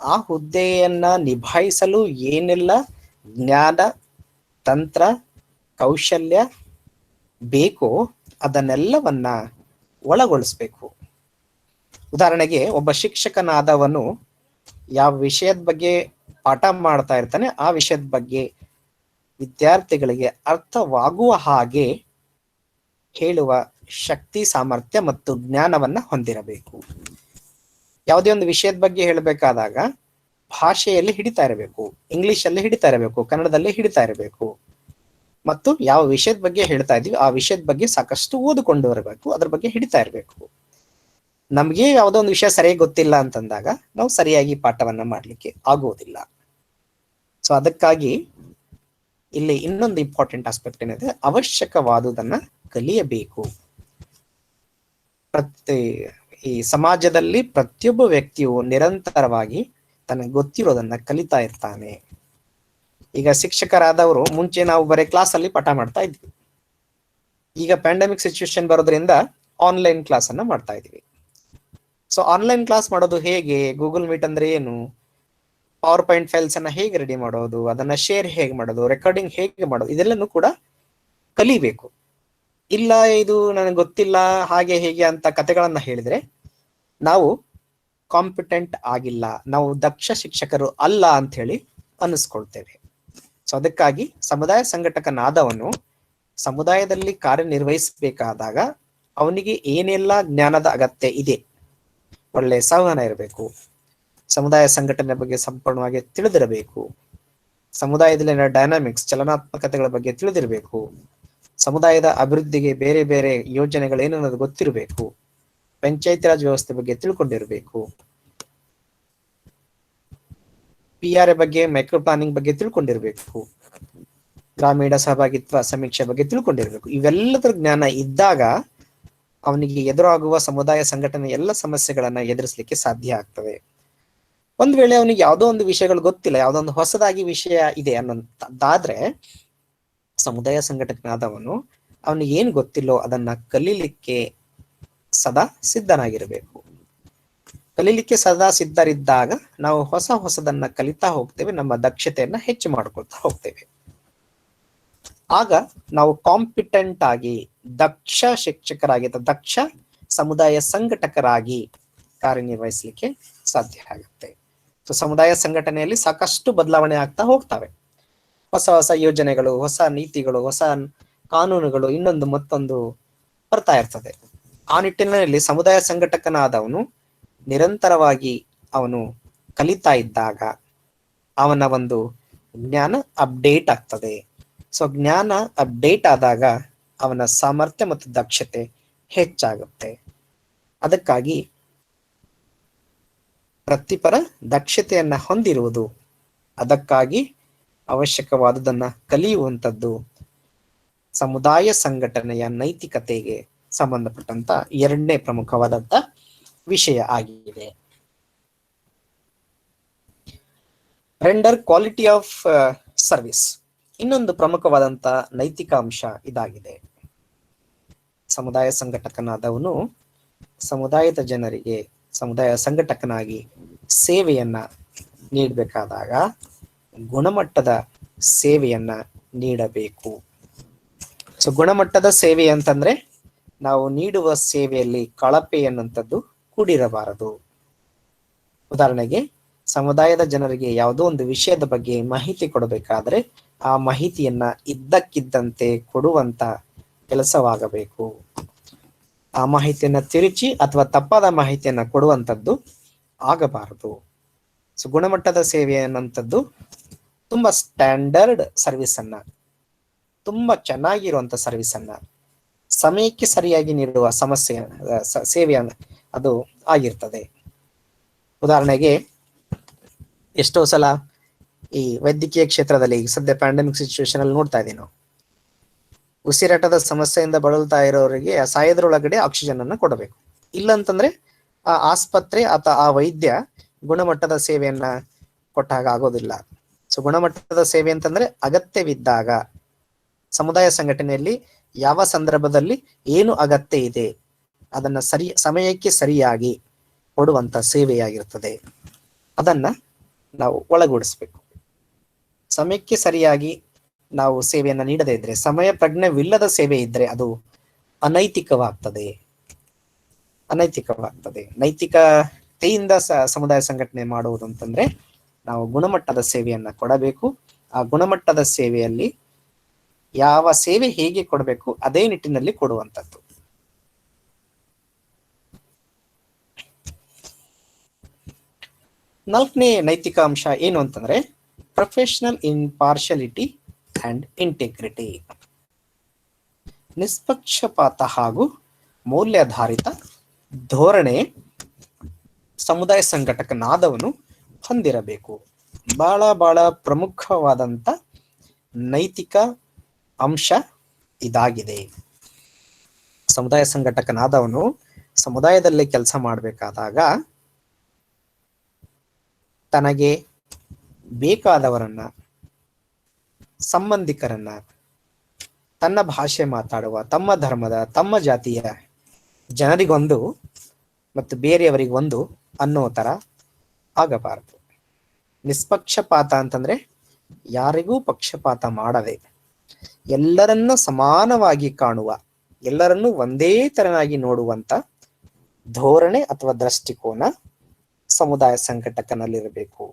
ಆ ಹುದ್ದೆಯನ್ನ ನಿಭಾಯಿಸಲು ಏನೆಲ್ಲ ಜ್ಞಾನ, ತಂತ್ರ, ಕೌಶಲ್ಯ ಬೇಕೋ ಅದನ್ನೆಲ್ಲವನ್ನ ಒಳಗೊಳಿಸ್ಬೇಕು. ಉದಾಹರಣೆಗೆ ಒಬ್ಬ ಶಿಕ್ಷಕನಾದವನು ಯಾವ ವಿಷಯದ ಬಗ್ಗೆ ಪಾಠ ಮಾಡ್ತಾ ಇರ್ತಾನೆ ಆ ವಿಷಯದ ಬಗ್ಗೆ ವಿದ್ಯಾರ್ಥಿಗಳಿಗೆ ಅರ್ಥವಾಗುವ ಹಾಗೆ ಹೇಳುವ ಶಕ್ತಿ, ಸಾಮರ್ಥ್ಯ ಮತ್ತು ಜ್ಞಾನವನ್ನ ಹೊಂದಿರಬೇಕು. ಯಾವುದೇ ಒಂದು ವಿಷಯದ ಬಗ್ಗೆ ಹೇಳಬೇಕಾದಾಗ ಭಾಷೆಯಲ್ಲಿ ಹಿಡಿತಾ ಇರಬೇಕು, ಇಂಗ್ಲಿಷಲ್ಲಿ ಹಿಡಿತಾ ಇರಬೇಕು, ಕನ್ನಡದಲ್ಲಿ ಹಿಡಿತಾ ಇರಬೇಕು. ಮತ್ತು ಯಾವ ವಿಷಯದ ಬಗ್ಗೆ ಹೇಳ್ತಾ ಇದೀವಿ ಆ ವಿಷಯದ ಬಗ್ಗೆ ಸಾಕಷ್ಟು ಓದಿಕೊಂಡು ಬರಬೇಕು, ಅದ್ರ ಬಗ್ಗೆ ಹಿಡಿತಾ ಇರಬೇಕು. ನಮ್ಗೆ ಯಾವುದೋ ಒಂದು ವಿಷಯ ಸರಿಯಾಗಿ ಗೊತ್ತಿಲ್ಲ ಅಂತಂದಾಗ ನಾವು ಸರಿಯಾಗಿ ಪಾಠವನ್ನ ಮಾಡ್ಲಿಕ್ಕೆ ಆಗುವುದಿಲ್ಲ. ಸೊ ಅದಕ್ಕಾಗಿ ಇಲ್ಲಿ ಇನ್ನೊಂದು ಇಂಪಾರ್ಟೆಂಟ್ ಆಸ್ಪೆಕ್ಟ್ ಏನಿದೆ, ಅವಶ್ಯಕವಾದುದನ್ನ ಕಲಿಯಬೇಕು. ಈ ಸಮಾಜದಲ್ಲಿ ಪ್ರತಿಯೊಬ್ಬ ವ್ಯಕ್ತಿಯು ನಿರಂತರವಾಗಿ ತನಗೆ ಗೊತ್ತಿರೋದನ್ನ ಕಲಿತಾ ಇರ್ತಾನೆ. ಈಗ ಶಿಕ್ಷಕರಾದವರು ಮುಂಚೆ ನಾವು ಬರೀ ಕ್ಲಾಸ್ ಅಲ್ಲಿ ಪಾಠ ಮಾಡ್ತಾ ಇದ್ವಿ. ಈಗ ಪ್ಯಾಂಡಮಿಕ್ ಸಿಚುವೇಶನ್ ಬರೋದ್ರಿಂದ ಆನ್ಲೈನ್ ಕ್ಲಾಸ್ ಅನ್ನ ಮಾಡ್ತಾ ಇದೀವಿ. ಸೊ ಆನ್ಲೈನ್ ಕ್ಲಾಸ್ ಮಾಡೋದು ಹೇಗೆ, ಗೂಗಲ್ ಮೀಟ್ ಅಂದ್ರೆ ಏನು, ಪವರ್ ಪಾಯಿಂಟ್ ಫೈಲ್ಸ್ ಅನ್ನ ಹೇಗೆ ರೆಡಿ ಮಾಡೋದು, ಅದನ್ನ ಶೇರ್ ಹೇಗೆ ಮಾಡೋದು, ರೆಕಾರ್ಡಿಂಗ್ ಹೇಗೆ ಮಾಡೋದು, ಇದೆಲ್ಲನೂ ಕೂಡ ಕಲಿಬೇಕು. ಇಲ್ಲ ಇದು ನನಗೆ ಗೊತ್ತಿಲ್ಲ ಹಾಗೆ ಹೇಗೆ ಅಂತ ಕತೆಗಳನ್ನ ಹೇಳಿದ್ರೆ ನಾವು ಕಾಂಪಿಟೆಂಟ್ ಆಗಿಲ್ಲ, ನಾವು ದಕ್ಷ ಶಿಕ್ಷಕರು ಅಲ್ಲ ಅಂತ ಹೇಳಿ ಅನ್ನಿಸ್ಕೊಳ್ತೇವೆ. ಸೊ ಅದಕ್ಕಾಗಿ ಸಮುದಾಯ ಸಂಘಟಕನಾದವನು ಸಮುದಾಯದಲ್ಲಿ ಕಾರ್ಯನಿರ್ವಹಿಸಬೇಕಾದಾಗ ಅವನಿಗೆ ಏನೆಲ್ಲ ಜ್ಞಾನದ ಅಗತ್ಯ ಇದೆ, ಒಳ್ಳೆ ಸಂವಹನ ಇರಬೇಕು, ಸಮುದಾಯ ಸಂಘಟನೆ ಬಗ್ಗೆ ಸಂಪೂರ್ಣವಾಗಿ ತಿಳಿದಿರಬೇಕು, ಸಮುದಾಯದಲ್ಲಿನ ಡೈನಾಮಿಕ್ಸ್ ಚಲನಾತ್ಮಕತೆಗಳ ಬಗ್ಗೆ ತಿಳಿದಿರಬೇಕು, ಸಮುದಾಯದ ಅಭಿವೃದ್ಧಿಗೆ ಬೇರೆ ಬೇರೆ ಯೋಜನೆಗಳೇನು ಅನ್ನೋದು ಗೊತ್ತಿರಬೇಕು, ಪಂಚಾಯತ್ ರಾಜ್ ವ್ಯವಸ್ಥೆ ಬಗ್ಗೆ ತಿಳ್ಕೊಂಡಿರ್ಬೇಕು, PRA ಬಗ್ಗೆ ಮೈಕ್ರೋ ಪ್ಲಾನಿಂಗ್ ಬಗ್ಗೆ ತಿಳ್ಕೊಂಡಿರ್ಬೇಕು, ಗ್ರಾಮೀಣ ಸಹಭಾಗಿತ್ವ ಸಮೀಕ್ಷೆ ಬಗ್ಗೆ ತಿಳ್ಕೊಂಡಿರ್ಬೇಕು. ಇವೆಲ್ಲದರ ಜ್ಞಾನ ಇದ್ದಾಗ ಅವನಿಗೆ ಎದುರಾಗುವ ಸಮುದಾಯ ಸಂಘಟನೆ ಎಲ್ಲ ಸಮಸ್ಯೆಗಳನ್ನ ಎದುರಿಸಲಿಕ್ಕೆ ಸಾಧ್ಯ ಆಗ್ತದೆ. ಒಂದ್ ವೇಳೆ ಅವನಿಗೆ ಯಾವುದೋ ಒಂದು ವಿಷಯಗಳು ಗೊತ್ತಿಲ್ಲ, ಯಾವುದೋ ಒಂದು ಹೊಸದಾಗಿ ವಿಷಯ ಇದೆ ಅನ್ನೋದಾದ್ರೆ ಸಮುದಾಯ ಸಂಘಟಕನಾದವನು ಅವನಿಗೆ ಏನ್ ಗೊತ್ತಿಲ್ಲೋ ಅದನ್ನ ಕಲೀಲಿಕ್ಕೆ ಸದಾ ಸಿದ್ಧನಾಗಿರಬೇಕು. ಕಲೀಲಿಕ್ಕೆ ಸದಾ ಸಿದ್ಧರಿದ್ದಾಗ ನಾವು ಹೊಸದನ್ನ ಕಲಿತಾ ಹೋಗ್ತೇವೆ, ನಮ್ಮ ದಕ್ಷತೆಯನ್ನ ಹೆಚ್ಚು ಮಾಡ್ಕೊಳ್ತಾ ಹೋಗ್ತೇವೆ. ಆಗ ನಾವು ಕಾಂಪಿಟೆಂಟ್ ಆಗಿ ದಕ್ಷ ಶಿಕ್ಷಕರಾಗಿ ಅಥವಾ ದಕ್ಷ ಸಮುದಾಯ ಸಂಘಟಕರಾಗಿ ಕಾರ್ಯನಿರ್ವಹಿಸಲಿಕ್ಕೆ ಸಾಧ್ಯ ಆಗುತ್ತೆ. ಸೊ ಸಮುದಾಯ ಸಂಘಟನೆಯಲ್ಲಿ ಸಾಕಷ್ಟು ಬದಲಾವಣೆ ಆಗ್ತಾ ಹೋಗ್ತವೆ. ಹೊಸ ಯೋಜನೆಗಳು, ಹೊಸ ನೀತಿಗಳು, ಹೊಸ ಕಾನೂನುಗಳು ಇನ್ನೊಂದು ಮತ್ತೊಂದು ಬರ್ತಾ ಇರ್ತದೆ. ಆ ನಿಟ್ಟಿನಲ್ಲಿ ಸಮುದಾಯ ಸಂಘಟಕನಾದವನು ನಿರಂತರವಾಗಿ ಅವನು ಕಲಿತಾ ಇದ್ದಾಗ ಅವನ ಒಂದು ಜ್ಞಾನ ಅಪ್ಡೇಟ್ ಆಗ್ತದೆ. ಸೊ ಜ್ಞಾನ ಅಪ್ಡೇಟ್ ಆದಾಗ ಅವನ ಸಾಮರ್ಥ್ಯ ಮತ್ತು ದಕ್ಷತೆ ಹೆಚ್ಚಾಗುತ್ತೆ. ಅದಕ್ಕಾಗಿ ವೃತ್ತಿಪರ ದಕ್ಷತೆಯನ್ನ ಹೊಂದಿರುವುದು, ಅದಕ್ಕಾಗಿ ಅವಶ್ಯಕವಾದುದನ್ನ ಕಲಿಯುವಂಥದ್ದು ಸಮುದಾಯ ಸಂಘಟನೆಯ ನೈತಿಕತೆಗೆ ಸಂಬಂಧಪಟ್ಟಂತ ಎರಡನೇ ಪ್ರಮುಖವಾದಂತ ವಿಷಯ ಆಗಿದೆ. ರೆಂಡರ್ ಕ್ವಾಲಿಟಿ ಆಫ್ ಸರ್ವಿಸ್ ಇನ್ನೊಂದು ಪ್ರಮುಖವಾದಂತ ನೈತಿಕ ಅಂಶ ಇದಾಗಿದೆ. ಸಮುದಾಯ ಸಂಘಟಕನಾದವನು ಸಮುದಾಯದ ಜನರಿಗೆ ಸಮುದಾಯ ಸಂಘಟಕನಾಗಿ ಸೇವೆಯನ್ನ ನೀಡಬೇಕಾದಾಗ ಗುಣಮಟ್ಟದ ಸೇವೆಯನ್ನ ನೀಡಬೇಕು. ಸೊ ಗುಣಮಟ್ಟದ ಸೇವೆ ಅಂತಂದ್ರೆ ನಾವು ನೀಡುವ ಸೇವೆಯಲ್ಲಿ ಕಳಪೆ ಅನ್ನುವಂಥದ್ದು ಕೂಡಿರಬಾರದು. ಉದಾಹರಣೆಗೆ ಸಮುದಾಯದ ಜನರಿಗೆ ಯಾವುದೋ ಒಂದು ವಿಷಯದ ಬಗ್ಗೆ ಮಾಹಿತಿ ಕೊಡಬೇಕಾದ್ರೆ ಆ ಮಾಹಿತಿಯನ್ನ ಇದ್ದಕ್ಕಿದ್ದಂತೆ ಕೊಡುವಂತ ಕೆಲಸವಾಗಬೇಕು. ಆ ಮಾಹಿತಿಯನ್ನ ತಿರುಚಿ ಅಥವಾ ತಪ್ಪಾದ ಮಾಹಿತಿಯನ್ನ ಕೊಡುವಂಥದ್ದು ಆಗಬಾರದು. ಸೊ ಗುಣಮಟ್ಟದ ಸೇವೆ ಅನ್ನುವಂಥದ್ದು ತುಂಬಾ ಸ್ಟ್ಯಾಂಡರ್ಡ್ ಸರ್ವಿಸ್ ಅನ್ನ, ತುಂಬಾ ಚೆನ್ನಾಗಿರುವಂತ ಸರ್ವಿಸ್ ಅನ್ನ ಸಮಯಕ್ಕೆ ಸರಿಯಾಗಿ ನೀಡುವ ಸೇವೆ ಅದು ಆಗಿರ್ತದೆ. ಉದಾಹರಣೆಗೆ ಎಷ್ಟೋ ಸಲ ಈ ವೈದ್ಯಕೀಯ ಕ್ಷೇತ್ರದಲ್ಲಿ ಈಗ ಸದ್ಯ ಪ್ಯಾಂಡಮಿಕ್ ಸಿಚುವೇಶನ್ ಅಲ್ಲಿ ನೋಡ್ತಾ ಇದೀವಿ ನಾವು, ಉಸಿರಾಟದ ಸಮಸ್ಯೆಯಿಂದ ಬಳಲ್ತಾ ಇರೋರಿಗೆ ಸಾಯದ್ರೊಳಗಡೆ ಆಕ್ಸಿಜನ್ ಅನ್ನ ಕೊಡಬೇಕು. ಇಲ್ಲ ಅಂತಂದ್ರೆ ಆ ಆಸ್ಪತ್ರೆ ಅಥವಾ ಆ ವೈದ್ಯ ಗುಣಮಟ್ಟದ ಸೇವೆಯನ್ನ ಕೊಟ್ಟಾಗ ಆಗೋದಿಲ್ಲ. ಸೊ ಗುಣಮಟ್ಟದ ಸೇವೆ ಅಂತಂದ್ರೆ ಅಗತ್ಯವಿದ್ದಾಗ ಸಮುದಾಯ ಸಂಘಟನೆಯಲ್ಲಿ ಯಾವ ಸಂದರ್ಭದಲ್ಲಿ ಏನು ಅಗತ್ಯ ಇದೆ ಅದನ್ನ ಸಮಯಕ್ಕೆ ಸರಿಯಾಗಿ ಕೊಡುವಂತ ಸೇವೆಯಾಗಿರ್ತದೆ. ಅದನ್ನ ನಾವು ಒಳಗೂಡಿಸ್ಬೇಕು. ಸಮಯಕ್ಕೆ ಸರಿಯಾಗಿ ನಾವು ಸೇವೆಯನ್ನ ನೀಡದೇ ಇದ್ರೆ, ಸಮಯ ಪ್ರಜ್ಞೆವಿಲ್ಲದ ಸೇವೆ ಇದ್ರೆ ಅದು ಅನೈತಿಕವಾಗ್ತದೆ. ನೈತಿಕತೆಯಿಂದ ಸಮುದಾಯ ಸಂಘಟನೆ ಮಾಡುವುದು ಅಂತಂದ್ರೆ ನಾವು ಗುಣಮಟ್ಟದ ಸೇವೆಯನ್ನ ಕೊಡಬೇಕು. ಆ ಗುಣಮಟ್ಟದ ಸೇವೆಯಲ್ಲಿ ಯಾವ ಸೇವೆ ಹೇಗೆ ಕೊಡಬೇಕು ಅದೇ ನಿಟ್ಟಿನಲ್ಲಿ ಕೊಡುವಂಥದ್ದು. ನಾಲ್ಕನೇ ನೈತಿಕ ಅಂಶ ಏನು ಅಂತಂದ್ರೆ ಪ್ರೊಫೆಷನಲ್ ಇಂಪಾರ್ಶಿಯಾಲಿಟಿ ಅಂಡ್ ಇಂಟೆಗ್ರಿಟಿ. ನಿಷ್ಪಕ್ಷಪಾತ ಹಾಗೂ ಮೌಲ್ಯಾಧಾರಿತ ಧೋರಣೆ ಸಮುದಾಯ ಸಂಘಟಕನಾದವನು ಹೊಂದಿರಬೇಕು. ಬಹಳ ಪ್ರಮುಖವಾದಂತ ನೈತಿಕ ಅಂಶ ಇದಾಗಿದೆ. ಸಮುದಾಯ ಸಂಘಟಕನಾದವನು ಸಮುದಾಯದಲ್ಲಿ ಕೆಲಸ ಮಾಡಬೇಕಾದಾಗ ತನಗೆ ಬೇಕಾದವರನ್ನ ಸಂಬಂಧಿಕರನ್ನ, ತನ್ನ ಭಾಷೆ ಮಾತಾಡುವ, ತಮ್ಮ ಧರ್ಮದ, ತಮ್ಮ ಜಾತಿಯ ಜನರಿಗೊಂದು ಮತ್ತು ಬೇರೆಯವರಿಗೊಂದು ಅನ್ನೋ ತರ ಆಗಬಾರದು. ನಿಷ್ಪಕ್ಷಪಾತ ಅಂತಂದ್ರೆ ಯಾರಿಗೂ ಪಕ್ಷಪಾತ ಮಾಡದೆ ಎಲ್ಲರನ್ನ ಸಮಾನವಾಗಿ ಕಾಣುವ, ಎಲ್ಲರನ್ನೂ ಒಂದೇ ತರನಾಗಿ ನೋಡುವಂತ ಧೋರಣೆ ಅಥವಾ ದೃಷ್ಟಿಕೋನ ಸಮುದಾಯ ಸಂಘಟಕನಲ್ಲಿರಬೇಕು.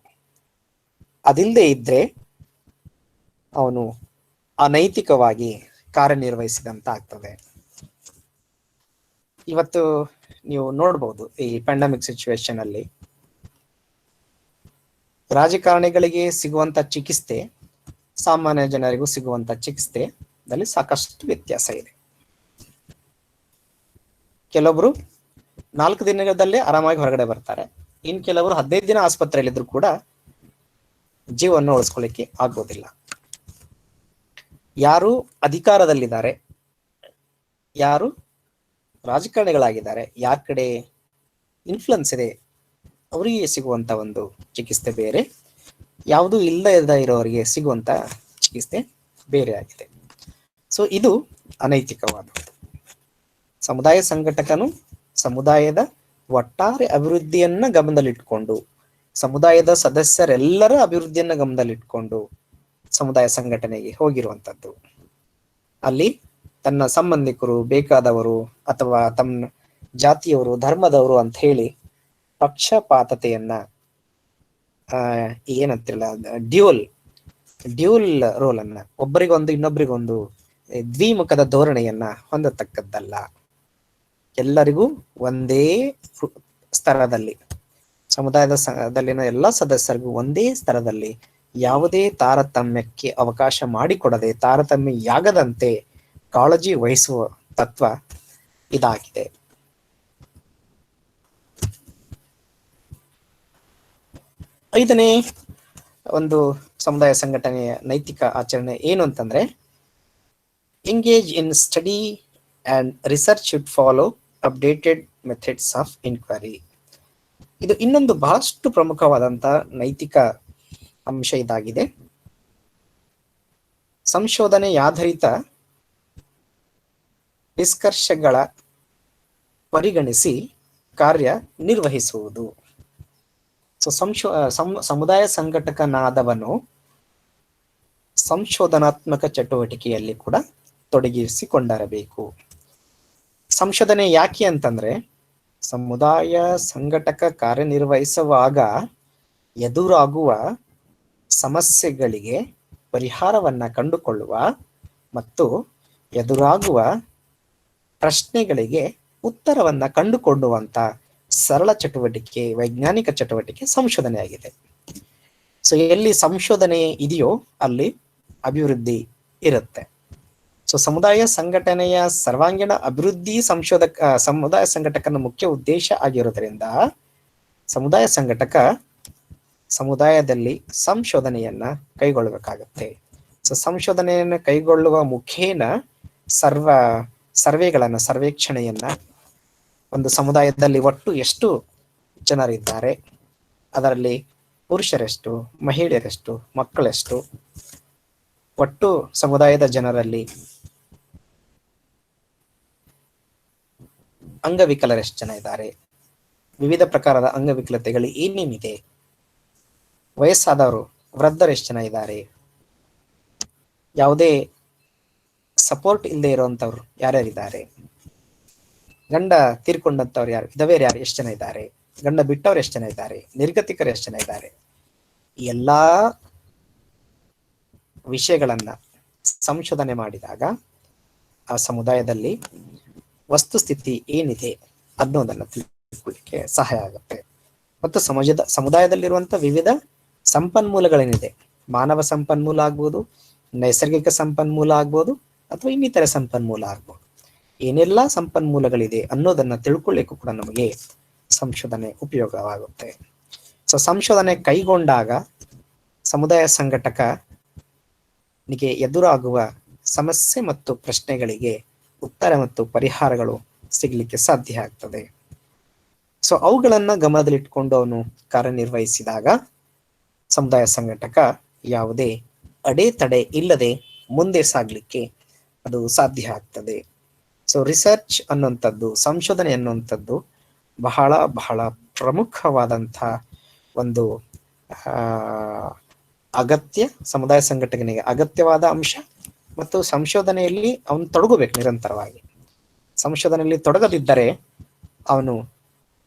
ಅದಿಲ್ಲದೆ ಇದ್ರೆ ಅವನು ಅನೈತಿಕವಾಗಿ ಕಾರ್ಯನಿರ್ವಹಿಸಿದಂತ ಆಗ್ತದೆ. ಇವತ್ತು ನೀವು ನೋಡ್ಬೋದು, ಈ ಪ್ಯಾಂಡಮಿಕ್ ಸಿಚುವೇಶನ್ ಅಲ್ಲಿ ರಾಜಕಾರಣಿಗಳಿಗೆ ಸಿಗುವಂತ ಚಿಕಿತ್ಸೆ ಸಾಮಾನ್ಯ ಜನರಿಗೂ ಸಿಗುವಂತ ಚಿಕಿತ್ಸೆದಲ್ಲಿ ಸಾಕಷ್ಟು ವ್ಯತ್ಯಾಸ ಇದೆ. ಕೆಲವೊಬ್ರು 4 ದಿನದಲ್ಲೇ ಆರಾಮಾಗಿ ಹೊರಗಡೆ ಬರ್ತಾರೆ. ಇನ್ ಕೆಲವರು 15 ದಿನ ಆಸ್ಪತ್ರೆಯಲ್ಲಿದ್ರು ಕೂಡ ಜೀವವನ್ನು ಉಳಿಸ್ಕೊಳ್ಳಿಕ್ಕೆ ಆಗೋದಿಲ್ಲ. ಯಾರು ಅಧಿಕಾರದಲ್ಲಿದ್ದಾರೆ, ಯಾರು ರಾಜಕಾರಣಿಗಳಾಗಿದ್ದಾರೆ, ಯಾರ ಕಡೆ ಇನ್ಫ್ಲುಯೆನ್ಸ್ ಇದೆ, ಅವರಿಗೆ ಸಿಗುವಂತ ಒಂದು ಚಿಕಿತ್ಸೆ ಬೇರೆ, ಯಾವುದು ಇಲ್ಲದ ಇರೋರಿಗೆ ಸಿಗುವಂತ ಚಿಕಿತ್ಸೆ ಬೇರೆ ಆಗಿದೆ. ಸೊ ಇದು ಅನೈತಿಕವಾದದ್ದು. ಸಮುದಾಯ ಸಂಘಟಕನು ಸಮುದಾಯದ ಒಟ್ಟಾರೆ ಅಭಿವೃದ್ಧಿಯನ್ನ ಗಮನದಲ್ಲಿಟ್ಕೊಂಡು, ಸಮುದಾಯದ ಸದಸ್ಯರೆಲ್ಲರ ಅಭಿವೃದ್ಧಿಯನ್ನ ಗಮನದಲ್ಲಿಟ್ಕೊಂಡು ಸಮುದಾಯ ಸಂಘಟನೆಗೆ ಹೋಗಿರುವಂತದ್ದು. ಅಲ್ಲಿ ತನ್ನ ಸಂಬಂಧಿಕರು, ಬೇಕಾದವರು ಅಥವಾ ತಮ್ಮ ಜಾತಿಯವರು, ಧರ್ಮದವರು ಅಂತ ಹೇಳಿ ಪಕ್ಷಪಾತತೆಯನ್ನ ಏನಂತಿಲ್ಲ, ಡ್ಯೂಲ್ ರೋಲ್ ಅನ್ನ, ಒಬ್ಬರಿಗೊಂದು ಇನ್ನೊಬ್ಬರಿಗೊಂದು ದ್ವಿಮುಖದ ಧೋರಣೆಯನ್ನ ಹೊಂದತಕ್ಕದ್ದಲ್ಲ. ಎಲ್ಲರಿಗೂ ಒಂದೇ ಸ್ತರದಲ್ಲಿ, ಸಮುದಾಯದಲ್ಲಿನ ಎಲ್ಲ ಸದಸ್ಯರಿಗೂ ಒಂದೇ ಸ್ತರದಲ್ಲಿ ಯಾವುದೇ ತಾರತಮ್ಯಕ್ಕೆ ಅವಕಾಶ ಮಾಡಿಕೊಡದೆ, ತಾರತಮ್ಯಯಾಗದಂತೆ ಕಾಳಜಿ ವಹಿಸುವ ತತ್ವ ಇದಾಗಿದೆ. ಐದನೇ ಒಂದು ಸಮುದಾಯ ಸಂಘಟನೆಯ ನೈತಿಕ ಆಚರಣೆ ಏನು ಅಂತಂದ್ರೆ, engage in study and research should follow updated methods of inquiry. ಇದು ಇನ್ನೊಂದು ಬಹಳಷ್ಟು ಪ್ರಮುಖವಾದಂತ ನೈತಿಕ ಅಂಶ ಇದಾಗಿದೆ. ಸಂಶೋಧನೆಯಾಧಾರಿತ ನಿಷ್ಕರ್ಷಗಳ ಪರಿಗಣಿಸಿ ಕಾರ್ಯ ನಿರ್ವಹಿಸುವುದು. ಸೊ ಸಮುದಾಯ ಸಂಘಟಕನಾದವನು ಸಂಶೋಧನಾತ್ಮಕ ಚಟುವಟಿಕೆಯಲ್ಲಿ ಕೂಡ ತೊಡಗಿಸಿಕೊಂಡಿರಬೇಕು. ಸಂಶೋಧನೆ ಯಾಕೆ ಅಂತಂದ್ರೆ, ಸಮುದಾಯ ಸಂಘಟಕ ಕಾರ್ಯನಿರ್ವಹಿಸುವಾಗ ಎದುರಾಗುವ ಸಮಸ್ಯೆಗಳಿಗೆ ಪರಿಹಾರವನ್ನ ಕಂಡುಕೊಳ್ಳುವ ಮತ್ತು ಎದುರಾಗುವ ಪ್ರಶ್ನೆಗಳಿಗೆ ಉತ್ತರವನ್ನ ಕಂಡುಕೊಳ್ಳುವಂತ ಸರಳ ಚಟುವಟಿಕೆ, ವೈಜ್ಞಾನಿಕ ಚಟುವಟಿಕೆ ಸಂಶೋಧನೆ ಆಗಿದೆ. ಸೊ ಎಲ್ಲಿ ಸಂಶೋಧನೆ ಇದೆಯೋ ಅಲ್ಲಿ ಅಭಿವೃದ್ಧಿ ಇರುತ್ತೆ. ಸೊ ಸಮುದಾಯ ಸಂಘಟನೆಯ ಸರ್ವಾಂಗೀಣ ಅಭಿವೃದ್ಧಿ ಸಮುದಾಯ ಸಂಘಟಕನ ಮುಖ್ಯ ಉದ್ದೇಶ ಆಗಿರೋದ್ರಿಂದ ಸಮುದಾಯ ಸಂಘಟಕ ಸಮುದಾಯದಲ್ಲಿ ಸಂಶೋಧನೆಯನ್ನ ಕೈಗೊಳ್ಳಬೇಕಾಗತ್ತೆ. ಸೊ ಸಂಶೋಧನೆಯನ್ನು ಕೈಗೊಳ್ಳುವ ಮುಖೇನ ಸರ್ವೇಕ್ಷಣೆಯನ್ನ, ಒಂದು ಸಮುದಾಯದಲ್ಲಿ ಒಟ್ಟು ಎಷ್ಟು ಜನರಿದ್ದಾರೆ, ಅದರಲ್ಲಿ ಪುರುಷರೆಷ್ಟು, ಮಹಿಳೆಯರೆಷ್ಟು, ಮಕ್ಕಳೆಷ್ಟು, ಒಟ್ಟು ಸಮುದಾಯದ ಜನರಲ್ಲಿ ಅಂಗವಿಕಲರೆಷ್ಟು ಜನ ಇದ್ದಾರೆ, ವಿವಿಧ ಪ್ರಕಾರದ ಅಂಗವಿಕಲತೆಗಳು ಏನೇನಿದೆ, ವಯಸ್ಸಾದವರು ವೃದ್ಧರು ಎಷ್ಟು ಜನ ಇದ್ದಾರೆ, ಯಾವುದೇ ಸಪೋರ್ಟ್ ಇಲ್ಲದೆ ಇರುವಂತವ್ರು ಯಾರ್ಯಾರಿದ್ದಾರೆ, ಗಂಡ ತೀರ್ಕೊಂಡಂತವ್ರು ಯಾರು, ವಿಧವೆಯರು ಯಾರು ಎಷ್ಟು ಜನ ಇದ್ದಾರೆ, ಗಂಡ ಬಿಟ್ಟವ್ರು ಎಷ್ಟು ಜನ ಇದ್ದಾರೆ, ನಿರ್ಗತಿಕರು ಎಷ್ಟು ಜನ ಇದ್ದಾರೆ, ಎಲ್ಲಾ ವಿಷಯಗಳನ್ನ ಸಂಶೋಧನೆ ಮಾಡಿದಾಗ ಆ ಸಮುದಾಯದಲ್ಲಿ ವಸ್ತುಸ್ಥಿತಿ ಏನಿದೆ ಅನ್ನೋದನ್ನ ತಿಳ್ಕೊಳ್ಳಿಕ್ಕೆ ಸಹಾಯ ಆಗುತ್ತೆ. ಮತ್ತು ಸಮುದಾಯದಲ್ಲಿರುವಂತಹ ವಿವಿಧ ಸಂಪನ್ಮೂಲಗಳೇನಿದೆ, ಮಾನವ ಸಂಪನ್ಮೂಲ ಆಗ್ಬೋದು, ನೈಸರ್ಗಿಕ ಸಂಪನ್ಮೂಲ ಆಗ್ಬೋದು, ಅಥವಾ ಇನ್ನಿತರ ಸಂಪನ್ಮೂಲ ಆಗ್ಬೋದು, ಏನೆಲ್ಲಾ ಸಂಪನ್ಮೂಲಗಳಿದೆ ಅನ್ನೋದನ್ನ ತಿಳ್ಕೊಳ್ಳಿಕ್ಕೂ ಕೂಡ ನಮಗೆ ಸಂಶೋಧನೆ ಉಪಯೋಗವಾಗುತ್ತೆ. ಸೊ ಸಂಶೋಧನೆ ಕೈಗೊಂಡಾಗ ಸಮುದಾಯ ಸಂಘಟಕನಿಗೆ ಎದುರಾಗುವ ಸಮಸ್ಯೆ ಮತ್ತು ಪ್ರಶ್ನೆಗಳಿಗೆ ಉತ್ತರ ಮತ್ತು ಪರಿಹಾರಗಳು ಸಿಗ್ಲಿಕ್ಕೆ ಸಾಧ್ಯ ಆಗ್ತದೆ. ಸೊ ಅವುಗಳನ್ನ ಗಮನದಲ್ಲಿಟ್ಕೊಂಡು ಅವನು ಕಾರ್ಯನಿರ್ವಹಿಸಿದಾಗ ಸಮುದಾಯ ಸಂಘಟಕ ಯಾವುದೇ ಅಡೆತಡೆ ಇಲ್ಲದೆ ಮುಂದೆ ಸಾಗಲಿಕ್ಕೆ ಅದು ಸಾಧ್ಯ ಆಗ್ತದೆ. ಸೊ ರಿಸರ್ಚ್ ಅನ್ನುವಂಥದ್ದು, ಸಂಶೋಧನೆ ಅನ್ನುವಂಥದ್ದು ಬಹಳ ಬಹಳ ಪ್ರಮುಖವಾದಂಥ ಒಂದು ಅಗತ್ಯ, ಸಮುದಾಯ ಸಂಘಟನೆಗೆ ಅಗತ್ಯವಾದ ಅಂಶ. ಮತ್ತು ಸಂಶೋಧನೆಯಲ್ಲಿ ಅವನು ತೊಡಗಬೇಕು ನಿರಂತರವಾಗಿ. ಸಂಶೋಧನೆಯಲ್ಲಿ ತೊಡಗದಿದ್ದರೆ ಅವನು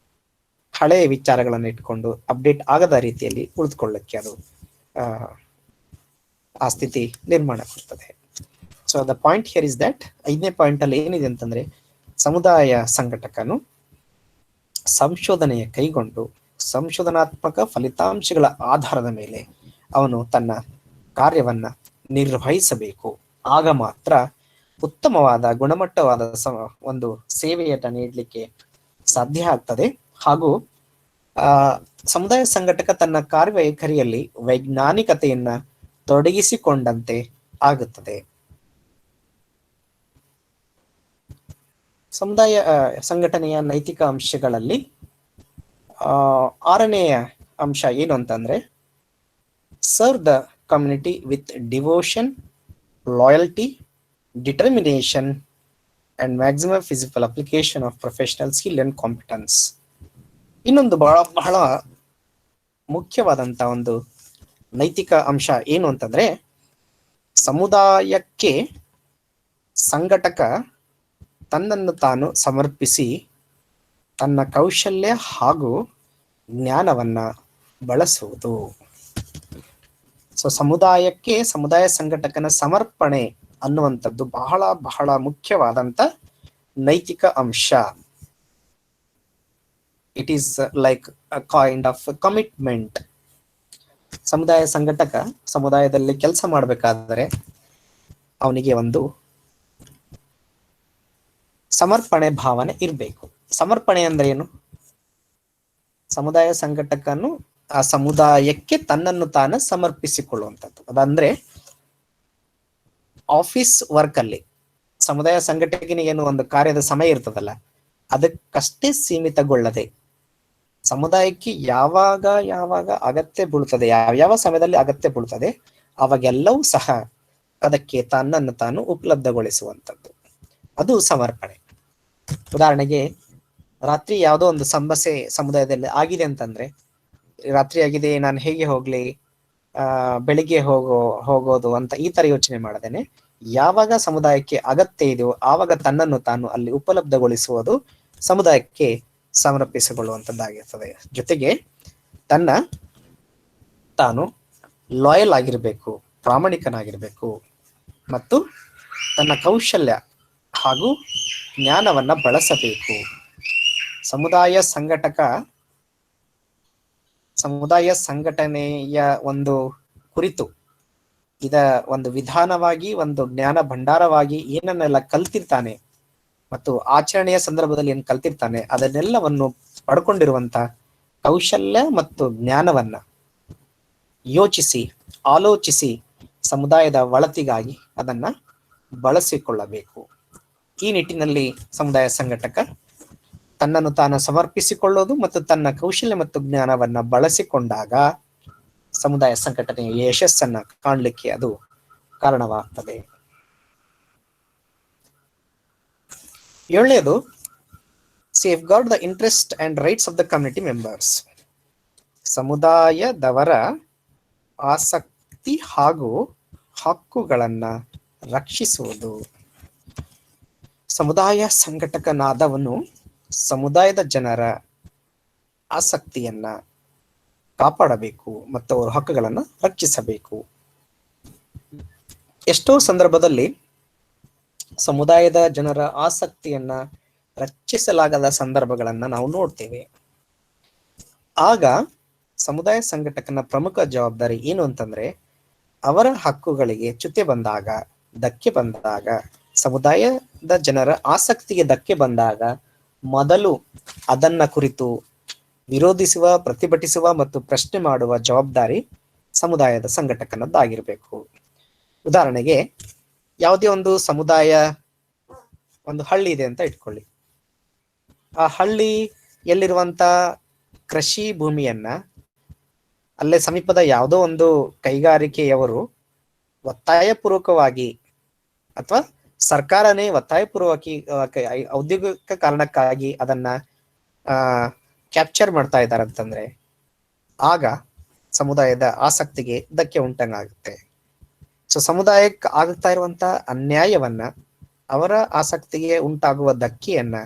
ಹಳೆಯ ವಿಚಾರಗಳನ್ನು ಇಟ್ಕೊಂಡು ಅಪ್ಡೇಟ್ ಆಗದ ರೀತಿಯಲ್ಲಿ ಉಳಿದುಕೊಳ್ಳಕ್ಕೆ ಅದು ಆ ಸ್ಥಿತಿ ನಿರ್ಮಾಣ ಆಗ್ತದೆ. So the point here is that, 5ನೇ ಪಾಯಿಂಟ್ ಅಲ್ಲಿ ಏನಿದೆ ಅಂತಂದ್ರೆ, ಸಮುದಾಯ ಸಂಘಟಕನು ಸಂಶೋಧನೆಯ ಕೈಗೊಂಡು ಸಂಶೋಧನಾತ್ಮಕ ಫಲಿತಾಂಶಗಳ ಆಧಾರದ ಮೇಲೆ ಅವನು ತನ್ನ ಕಾರ್ಯವನ್ನ ನಿರ್ವಹಿಸಬೇಕು. ಆಗ ಮಾತ್ರ ಉತ್ತಮವಾದ ಗುಣಮಟ್ಟವಾದ ಒಂದು ಸೇವೆಯನ್ನ ನೀಡಲಿಕ್ಕೆ ಸಾಧ್ಯ ಆಗ್ತದೆ. ಹಾಗೂ ಸಮುದಾಯ ಸಂಘಟಕ ತನ್ನ ಕಾರ್ಯವೈಖರಿಯಲ್ಲಿ ವೈಜ್ಞಾನಿಕತೆಯನ್ನ ತೊಡಗಿಸಿಕೊಂಡಂತೆ ಆಗುತ್ತದೆ. ಸಮುದಾಯ ಸಂಘಟನೆಯ ನೈತಿಕ ಅಂಶಗಳಲ್ಲಿ 6ನೆಯ ಅಂಶ ಏನು ಅಂತಂದ್ರೆ, serve the community with devotion, loyalty, determination and maximum physical application of professional skill and competence. ಇನ್ನೊಂದು ಬಹಳ ಮುಖ್ಯವಾದಂತ ಒಂದು ನೈತಿಕ ಅಂಶ ಏನು ಅಂತಂದ್ರೆ, ಸಮುದಾಯಕ್ಕೆ ಸಂಘಟಕ ತನ್ನನ್ನು ತಾನು ಸಮರ್ಪಿಸಿ ತನ್ನ ಕೌಶಲ್ಯ ಹಾಗೂ ಜ್ಞಾನವನ್ನ ಬಳಸುವುದು. ಸೊ ಸಮುದಾಯಕ್ಕೆ ಸಮುದಾಯ ಸಂಘಟಕನ ಸಮರ್ಪಣೆ ಅನ್ನುವಂಥದ್ದು ಬಹಳ ಬಹಳ ಮುಖ್ಯವಾದಂತ ನೈತಿಕ ಅಂಶ. It is like a kind of commitment. ಸಮುದಾಯ ಸಂಘಟಕ ಸಮುದಾಯದಲ್ಲಿ ಕೆಲಸ ಮಾಡಬೇಕಾದರೆ ಅವನಿಗೆ ಒಂದು ಸಮರ್ಪಣೆ ಭಾವನೆ ಇರಬೇಕು. ಸಮರ್ಪಣೆ ಅಂದ್ರೆ ಏನು? ಸಮುದಾಯ ಸಂಘಟಕನು ಆ ಸಮುದಾಯಕ್ಕೆ ತನ್ನನ್ನು ತಾನು ಸಮರ್ಪಿಸಿಕೊಳ್ಳುವಂಥದ್ದು. ಅದಂದ್ರೆ ಆಫೀಸ್ ವರ್ಕ್ ಅಲ್ಲಿ ಸಮುದಾಯ ಸಂಘಟಕನಿಗೆ ಏನು ಒಂದು ಕಾರ್ಯದ ಸಮಯ ಇರ್ತದಲ್ಲ, ಅದಕ್ಕಷ್ಟೇ ಸೀಮಿತಗೊಳ್ಳದೆ ಸಮುದಾಯಕ್ಕೆ ಯಾವಾಗ ಯಾವಾಗ ಅಗತ್ಯ ಬೀಳುತ್ತದೆ, ಯಾವ ಸಮಯದಲ್ಲಿ ಅಗತ್ಯ ಬೀಳುತ್ತದೆ, ಅವಾಗೆಲ್ಲವೂ ಸಹ ಅದಕ್ಕೆ ತನ್ನನ್ನು ತಾನು ಉಪಲಬ್ಧಗೊಳಿಸುವಂಥದ್ದು, ಅದು ಸಮರ್ಪಣೆ. ಉದಾಹರಣೆಗೆ ರಾತ್ರಿ ಯಾವುದೋ ಒಂದು ಸಮಸ್ಯೆ ಸಮುದಾಯದಲ್ಲಿ ಆಗಿದೆ ಅಂತಂದ್ರೆ, ರಾತ್ರಿ ಆಗಿದೆ ನಾನು ಹೇಗೆ ಹೋಗ್ಲಿ, ಬೆಳಿಗ್ಗೆ ಹೋಗೋದು ಅಂತ ಈ ತರ ಯೋಚನೆ ಮಾಡದೇನೆ ಯಾವಾಗ ಸಮುದಾಯಕ್ಕೆ ಅಗತ್ಯ ಇದೆಯೋ ಆವಾಗ ತನ್ನನ್ನು ತಾನು ಅಲ್ಲಿ ಉಪಲಬ್ಧಗೊಳಿಸುವುದು ಸಮುದಾಯಕ್ಕೆ ಸಮರ್ಪಿಸಿಕೊಳ್ಳುವಂಥದ್ದಾಗಿರ್ತದೆ. ಜೊತೆಗೆ ತಾನು ಲಾಯಲ್ ಆಗಿರಬೇಕು, ಪ್ರಾಮಾಣಿಕನಾಗಿರ್ಬೇಕು ಮತ್ತು ತನ್ನ ಕೌಶಲ್ಯ ಹಾಗೂ ಜ್ಞಾನವನ್ನ ಬಳಸಬೇಕು. ಸಮುದಾಯ ಸಂಘಟನೆಯ ಒಂದು ಕುರಿತು ಒಂದು ವಿಧಾನವಾಗಿ, ಒಂದು ಜ್ಞಾನ ಭಂಡಾರವಾಗಿ ಏನನ್ನೆಲ್ಲ ಕಲ್ತಿರ್ತಾನೆ ಮತ್ತು ಆಚರಣೆಯ ಸಂದರ್ಭದಲ್ಲಿ ಏನು ಕಲ್ತಿರ್ತಾನೆ ಅದನ್ನೆಲ್ಲವನ್ನು ಪಡ್ಕೊಂಡಿರುವಂತ ಕೌಶಲ್ಯ ಮತ್ತು ಜ್ಞಾನವನ್ನ ಯೋಚಿಸಿ ಆಲೋಚಿಸಿ ಸಮುದಾಯದ ಒಳತಿಗಾಗಿ ಅದನ್ನ ಬಳಸಿಕೊಳ್ಳಬೇಕು. ಈ ನಿಟ್ಟಿನಲ್ಲಿ ಸಮುದಾಯ ಸಂಘಟಕ ತನ್ನನ್ನು ತಾನು ಸಮರ್ಪಿಸಿಕೊಳ್ಳೋದು ಮತ್ತು ತನ್ನ ಕೌಶಲ್ಯ ಮತ್ತು ಜ್ಞಾನವನ್ನ ಬಳಸಿಕೊಂಡಾಗ ಸಮುದಾಯ ಸಂಘಟನೆಯ ಯಶಸ್ಸನ್ನ ಕಾಣಲಿಕ್ಕೆ ಅದು ಕಾರಣವಾಗ್ತದೆ. 7ನೇದು, safeguard the interest and rights of the community members. ಸಮುದಾಯದವರ ಆಸಕ್ತಿ ಹಾಗೂ ಹಕ್ಕುಗಳನ್ನ ರಕ್ಷಿಸುವುದು. ಸಮುದಾಯ ಸಂಘಟಕನಾದವನು ಸಮುದಾಯದ ಜನರ ಆಸಕ್ತಿಯನ್ನ ಕಾಪಾಡಬೇಕು ಮತ್ತು ಅವರ ಹಕ್ಕುಗಳನ್ನ ರಕ್ಷಿಸಬೇಕು. ಎಷ್ಟೋ ಸಂದರ್ಭದಲ್ಲಿ ಸಮುದಾಯದ ಜನರ ಆಸಕ್ತಿಯನ್ನ ರಕ್ಷಿಸಲಾಗದ ಸಂದರ್ಭಗಳನ್ನ ನಾವು ನೋಡ್ತೇವೆ. ಆಗ ಸಮುದಾಯ ಸಂಘಟಕನ ಪ್ರಮುಖ ಜವಾಬ್ದಾರಿ ಏನು ಅಂತಂದ್ರೆ, ಅವರ ಹಕ್ಕುಗಳಿಗೆ ಚ್ಯುತಿ ಬಂದಾಗ, ಧಕ್ಕೆ ಬಂದಾಗ, ಸಮುದಾಯದ ಜನರ ಆಸಕ್ತಿಗೆ ಧಕ್ಕೆ ಬಂದಾಗ ಮೊದಲು ಅದನ್ನ ಕುರಿತು ವಿರೋಧಿಸುವ, ಪ್ರತಿಭಟಿಸುವ ಮತ್ತು ಪ್ರಶ್ನೆ ಮಾಡುವ ಜವಾಬ್ದಾರಿ ಸಮುದಾಯದ ಸಂಘಟಕನದ್ದಾಗಿರ್ಬೇಕು. ಉದಾಹರಣೆಗೆ ಯಾವುದೇ ಒಂದು ಸಮುದಾಯ ಒಂದು ಹಳ್ಳಿ ಇದೆ ಅಂತ ಇಟ್ಕೊಳ್ಳಿ. ಆ ಹಳ್ಳಿಯಲ್ಲಿರುವಂತ ಕೃಷಿ ಭೂಮಿಯನ್ನ ಅಲ್ಲೇ ಸಮೀಪದ ಯಾವುದೋ ಒಂದು ಕೈಗಾರಿಕೆಯವರು ಒತ್ತಾಯಪೂರ್ವಕವಾಗಿ ಅಥವಾ ಸರ್ಕಾರನೇ ಒತ್ತಾಯಪೂರ್ವಕವಾಗಿ ಔದ್ಯೋಗಿಕ ಕಾರಣಕ್ಕಾಗಿ ಅದನ್ನ ಕ್ಯಾಪ್ಚರ್ ಮಾಡ್ತಾ ಇದ್ದಾರೆ ಅಂತಂದ್ರೆ ಆಗ ಸಮುದಾಯದ ಆಸಕ್ತಿಗೆ ಧಕ್ಕೆ ಉಂಟಂಗಾಗುತ್ತೆ. ಸೊ ಸಮುದಾಯಕ್ಕೆ ಆಗ್ತಾ ಇರುವಂತ ಅನ್ಯಾಯವನ್ನ, ಅವರ ಆಸಕ್ತಿಗೆ ಉಂಟಾಗುವ ಧಕ್ಕೆಯನ್ನ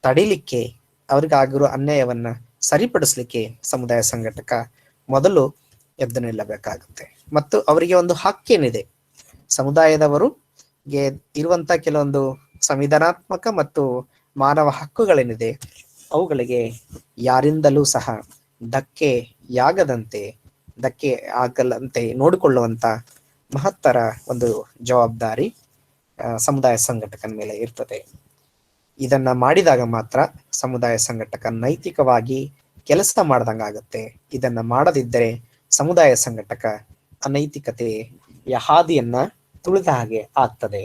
ತಡಿಲಿಕ್ಕೆ, ಅವ್ರಿಗಾಗಿರೋ ಅನ್ಯಾಯವನ್ನ ಸರಿಪಡಿಸ್ಲಿಕ್ಕೆ ಸಮುದಾಯ ಸಂಘಟಕ ಮೊದಲು ಎದ್ದು ನಿಲ್ಲಬೇಕಾಗುತ್ತೆ. ಮತ್ತು ಅವರಿಗೆ ಒಂದು ಹಕ್ಕೇನಿದೆ, ಸಮುದಾಯದವರಿಗೆ ಇರುವಂತ ಕೆಲವೊಂದು ಸಂವಿಧಾನಾತ್ಮಕ ಮತ್ತು ಮಾನವ ಹಕ್ಕುಗಳೇನಿದೆ ಅವುಗಳಿಗೆ ಯಾರಿಂದಲೂ ಸಹ ಧಕ್ಕೆ ಆಗಲ್ಲಂತೆ ನೋಡಿಕೊಳ್ಳುವಂತ ಮಹತ್ತರ ಒಂದು ಜವಾಬ್ದಾರಿ ಸಮುದಾಯ ಸಂಘಟಕನ ಮೇಲೆ ಇರ್ತದೆ. ಇದನ್ನ ಮಾಡಿದಾಗ ಮಾತ್ರ ಸಮುದಾಯ ಸಂಘಟಕ ನೈತಿಕವಾಗಿ ಕೆಲಸ ಮಾಡ್ದಂಗಾಗತ್ತೆ. ಇದನ್ನ ಮಾಡದಿದ್ದರೆ ಸಮುದಾಯ ಸಂಘಟಕ ಅನೈತಿಕತೆಯ ಹಾದಿಯನ್ನ ತುಳಿದ ಹಾಗೆ ಆಗ್ತದೆ.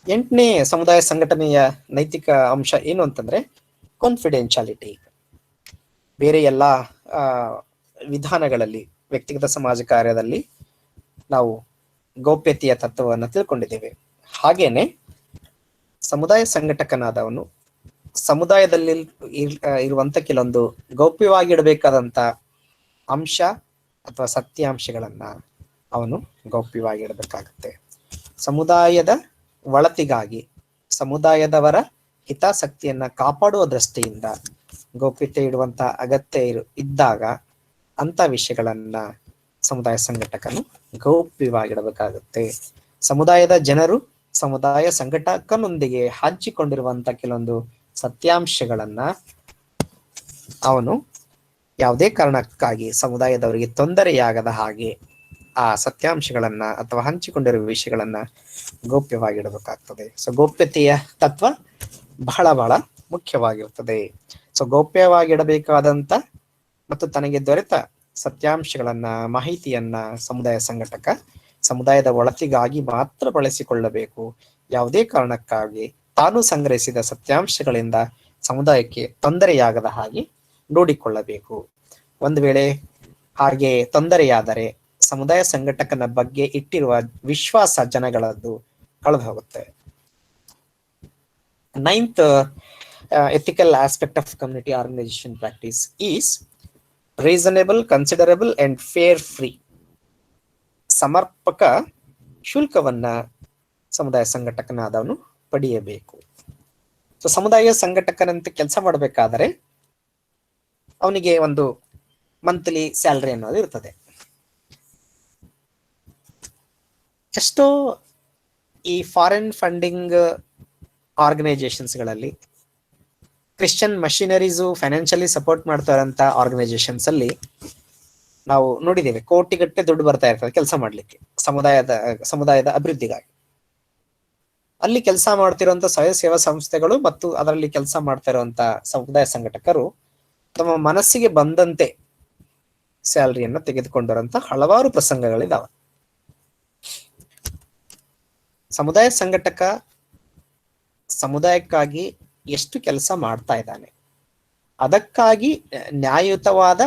8ನೇ ಸಮುದಾಯ ಸಂಘಟನೆಯ ನೈತಿಕ ಅಂಶ ಏನು ಅಂತಂದ್ರೆ ಕಾನ್ಫಿಡೆನ್ಶಿಯಾಲಿಟಿ. ಬೇರೆ ಎಲ್ಲಾ ವಿಧಾನಗಳಲ್ಲಿ, ವ್ಯಕ್ತಿಗತ ಸಮಾಜ ಕಾರ್ಯದಲ್ಲಿ ನಾವು ಗೌಪ್ಯತೆಯ ತತ್ವವನ್ನು ತಿಳ್ಕೊಂಡಿದ್ದೇವೆ. ಹಾಗೇನೆ ಸಮುದಾಯ ಸಂಘಟಕನಾದವನು ಸಮುದಾಯದಲ್ಲಿ ಇರುವಂತ ಕೆಲವೊಂದು ಗೌಪ್ಯವಾಗಿಡಬೇಕಾದಂತ ಅಂಶ ಅಥವಾ ಸತ್ಯಾಂಶಗಳನ್ನ ಅವನು ಗೌಪ್ಯವಾಗಿಡಬೇಕಾಗುತ್ತೆ. ಸಮುದಾಯದ ಒಳತಿಗಾಗಿ, ಸಮುದಾಯದವರ ಹಿತಾಸಕ್ತಿಯನ್ನ ಕಾಪಾಡುವ ದೃಷ್ಟಿಯಿಂದ ಗೌಪ್ಯತೆ ಇಡುವಂತ ಅಗತ್ಯ ಇದ್ದಾಗ ಅಂತ ವಿಷಯಗಳನ್ನ ಸಮುದಾಯ ಸಂಘಟಕನು ಗೌಪ್ಯವಾಗಿಡಬೇಕಾಗುತ್ತೆ. ಸಮುದಾಯದ ಜನರು ಸಮುದಾಯ ಸಂಘಟಕನೊಂದಿಗೆ ಹಂಚಿಕೊಂಡಿರುವಂತ ಕೆಲವೊಂದು ಸತ್ಯಾಂಶಗಳನ್ನ ಅವನು ಯಾವುದೇ ಕಾರಣಕ್ಕಾಗಿ ಸಮುದಾಯದವರಿಗೆ ತೊಂದರೆಯಾಗದ ಹಾಗೆ ಆ ಸತ್ಯಾಂಶಗಳನ್ನ ಅಥವಾ ಹಂಚಿಕೊಂಡಿರುವ ವಿಷಯಗಳನ್ನ ಗೌಪ್ಯವಾಗಿಡಬೇಕಾಗ್ತದೆ. ಸೊ ಗೌಪ್ಯತೆಯ ತತ್ವ ಬಹಳ ಬಹಳ ಮುಖ್ಯವಾಗಿರುತ್ತದೆ. ಸೊ ಗೌಪ್ಯವಾಗಿಡಬೇಕಾದಂತ ಮತ್ತು ತನಗೆ ದೊರೆತ ಸತ್ಯಾಂಶಗಳನ್ನ, ಮಾಹಿತಿಯನ್ನ ಸಮುದಾಯ ಸಂಘಟಕ ಸಮುದಾಯದ ಒಳತಿಗಾಗಿ ಮಾತ್ರ ಬಳಸಿಕೊಳ್ಳಬೇಕು. ಯಾವುದೇ ಕಾರಣಕ್ಕಾಗಿ ತಾನು ಸಂಗ್ರಹಿಸಿದ ಸತ್ಯಾಂಶಗಳಿಂದ ಸಮುದಾಯಕ್ಕೆ ತೊಂದರೆಯಾಗದ ಹಾಗೆ ನೋಡಿಕೊಳ್ಳಬೇಕು. ಒಂದು ವೇಳೆ ಹಾಗೆ ತೊಂದರೆಯಾದರೆ ಸಮುದಾಯ ಸಂಘಟಕನ ಬಗ್ಗೆ ಇಟ್ಟಿರುವ ವಿಶ್ವಾಸ ಜನಗಳದ್ದು ಕಳೆದು ಹೋಗುತ್ತೆ. 9th ethical aspect of community organization practice is reasonable, considerable and fair free. ಸಮರ್ಪಕ ಶುಲ್ಕವನ್ನ ಸಮುದಾಯ ಸಂಘಟಕನಾದವನು ಪಡೆಯಬೇಕು. ಸೊ ಸಮುದಾಯ ಸಂಘಟಕನಂತೆ ಕೆಲಸ ಮಾಡಬೇಕಾದರೆ ಅವನಿಗೆ ಒಂದು ಮಂತ್ಲಿ ಸ್ಯಾಲರಿ ಅನ್ನೋದು ಇರ್ತದೆ. ಎಷ್ಟೋ ಈ ಫಾರಿನ್ ಫಂಡಿಂಗ್ ಆರ್ಗನೈಸೇಷನ್ಸ್ಗಳಲ್ಲಿ, ಕ್ರಿಶ್ಚಿಯನ್ ಮಷಿನರೀಸು ಫೈನಾನ್ಷಿಯಲಿ ಸಪೋರ್ಟ್ ಮಾಡ್ತಾ ಇರೋಂಥ ಆರ್ಗನೈಸೇಷನ್ಸ್ ಅಲ್ಲಿ ನಾವು ನೋಡಿದ್ದೇವೆ, ಕೋಟಿಗಟ್ಟಲೆ ದುಡ್ಡು ಬರ್ತಾ ಇರ್ತದೆ ಕೆಲಸ ಮಾಡ್ಲಿಕ್ಕೆ, ಸಮುದಾಯದ ಅಭಿವೃದ್ಧಿಗಾಗಿ. ಅಲ್ಲಿ ಕೆಲಸ ಮಾಡ್ತಿರುವಂತ ಸ್ವಯಂ ಸೇವಾ ಸಂಸ್ಥೆಗಳು ಮತ್ತು ಅದರಲ್ಲಿ ಕೆಲಸ ಮಾಡ್ತಾ ಇರುವಂತ ಸಮುದಾಯ ಸಂಘಟಕರು ತಮ್ಮ ಮನಸ್ಸಿಗೆ ಬಂದಂತೆ ಸ್ಯಾಲರಿಯನ್ನು ತೆಗೆದುಕೊಂಡಿರುವಂತ ಹಲವಾರು ಪ್ರಸಂಗಗಳಿದಾವೆ. ಸಮುದಾಯ ಸಂಘಟಕ ಸಮುದಾಯಕ್ಕಾಗಿ ಎಷ್ಟು ಕೆಲಸ ಮಾಡ್ತಾ ಇದ್ದಾನೆ, ಅದಕ್ಕಾಗಿ ನ್ಯಾಯಯುತವಾದ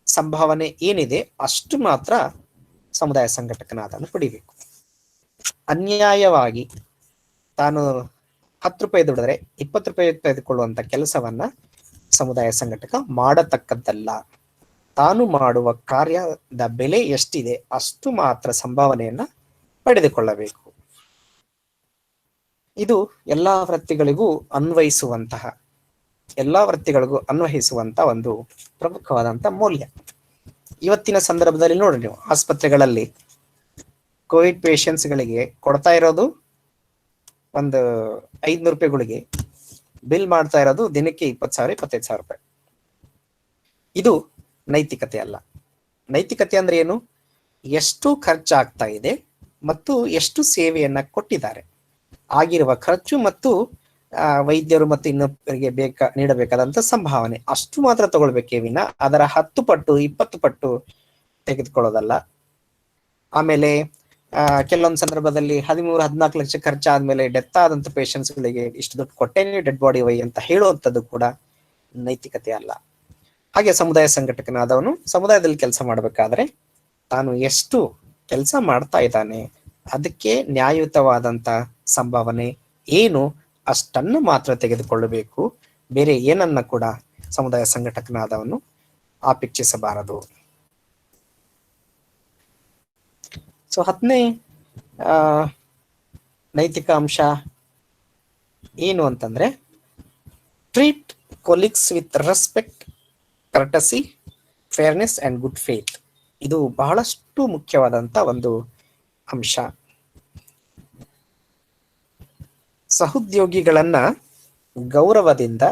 ಸಂಭಾವನೆ ಏನಿದೆ ಅಷ್ಟು ಮಾತ್ರ ಸಮುದಾಯ ಸಂಘಟಕನಾದನು ಪಡಿಬೇಕು. ಅನ್ಯಾಯವಾಗಿ ತಾನು 10 ರೂಪಾಯಿ ದುಡಿದ್ರೆ 20 ರೂಪಾಯಿ ತೆಗೆದುಕೊಳ್ಳುವಂತ ಕೆಲಸವನ್ನ ಸಮುದಾಯ ಸಂಘಟಕ ಮಾಡತಕ್ಕದ್ದಲ್ಲ. ತಾನು ಮಾಡುವ ಕಾರ್ಯದ ಬೆಲೆ ಎಷ್ಟಿದೆ ಅಷ್ಟು ಮಾತ್ರ ಸಂಭಾವನೆಯನ್ನ ಪಡೆದುಕೊಳ್ಳಬೇಕು. ಇದು ಎಲ್ಲಾ ವೃತ್ತಿಗಳಿಗೂ ಅನ್ವಯಿಸುವಂತ ಒಂದು ಪ್ರಮುಖವಾದಂತ ಮೌಲ್ಯ. ಇವತ್ತಿನ ಸಂದರ್ಭದಲ್ಲಿ ನೋಡಿ, ನೀವು ಆಸ್ಪತ್ರೆಗಳಲ್ಲಿ ಕೋವಿಡ್ ಪೇಷಂಟ್ಸ್ಗಳಿಗೆ ಕೊಡ್ತಾ ಇರೋದು ಒಂದು 500 ರೂಪಾಯಿಗಳಿಗೆ ಬಿಲ್ ಮಾಡ್ತಾ ಇರೋದು ದಿನಕ್ಕೆ 20,000 25,000 ರೂಪಾಯಿ. ಇದು ನೈತಿಕತೆ ಅಲ್ಲ. ನೈತಿಕತೆ ಅಂದ್ರೆ ಏನು? ಎಷ್ಟು ಖರ್ಚಾಗ್ತಾ ಇದೆ ಮತ್ತು ಎಷ್ಟು ಸೇವೆಯನ್ನ ಕೊಟ್ಟಿದ್ದಾರೆ, ಆಗಿರುವ ಖರ್ಚು ಮತ್ತು ವೈದ್ಯರು ಮತ್ತು ಇನ್ನೊಬ್ಬರಿಗೆ ನೀಡಬೇಕಾದಂತ ಸಂಭಾವನೆ ಅಷ್ಟು ಮಾತ್ರ ತಗೊಳ್ಬೇಕೇ ವಿನ ಅದರ 10 ಪಟ್ಟು 20 ಪಟ್ಟು ತೆಗೆದುಕೊಳ್ಳೋದಲ್ಲ. ಆಮೇಲೆ ಕೆಲವೊಂದು ಸಂದರ್ಭದಲ್ಲಿ 13-14 ಲಕ್ಷ ಖರ್ಚಾದ್ಮೇಲೆ ಡೆತ್ ಆದಂತ ಪೇಷಂಟ್ಸ್ ಗಳಿಗೆ ಇಷ್ಟು ದುಡ್ಡು ಕೊಟ್ಟೇನೆ ಡೆಡ್ ಬಾಡಿ ವೈ ಅಂತ ಹೇಳುವಂಥದ್ದು ಕೂಡ ನೈತಿಕತೆ ಅಲ್ಲ. ಹಾಗೆ ಸಮುದಾಯ ಸಂಘಟಕನಾದವನು ಸಮುದಾಯದಲ್ಲಿ ಕೆಲಸ ಮಾಡಬೇಕಾದ್ರೆ ತಾನು ಎಷ್ಟು ಕೆಲಸ ಮಾಡ್ತಾ ಇದ್ದಾನೆ ಅದಕ್ಕೆ ನ್ಯಾಯಯುತವಾದಂತ ಸಂಭಾವನೆ ಏನು ಅಷ್ಟನ್ನು ಮಾತ್ರ ತೆಗೆದುಕೊಳ್ಳಬೇಕು. ಬೇರೆ ಏನನ್ನ ಕೂಡ ಸಮುದಾಯ ಸಂಘಟಕನಾದವನು ಅಪೇಕ್ಷಿಸಬಾರದು. ಸೊ 10ನೇ ನೈತಿಕ ಅಂಶ ಏನು ಅಂತಂದ್ರೆ treat colleagues with respect, courtesy, fairness and good faith. ಇದು ಬಹಳಷ್ಟು ಮುಖ್ಯವಾದಂತ ಒಂದು ಅಂಶ. ಸಹೋದ್ಯೋಗಿಗಳನ್ನ ಗೌರವದಿಂದ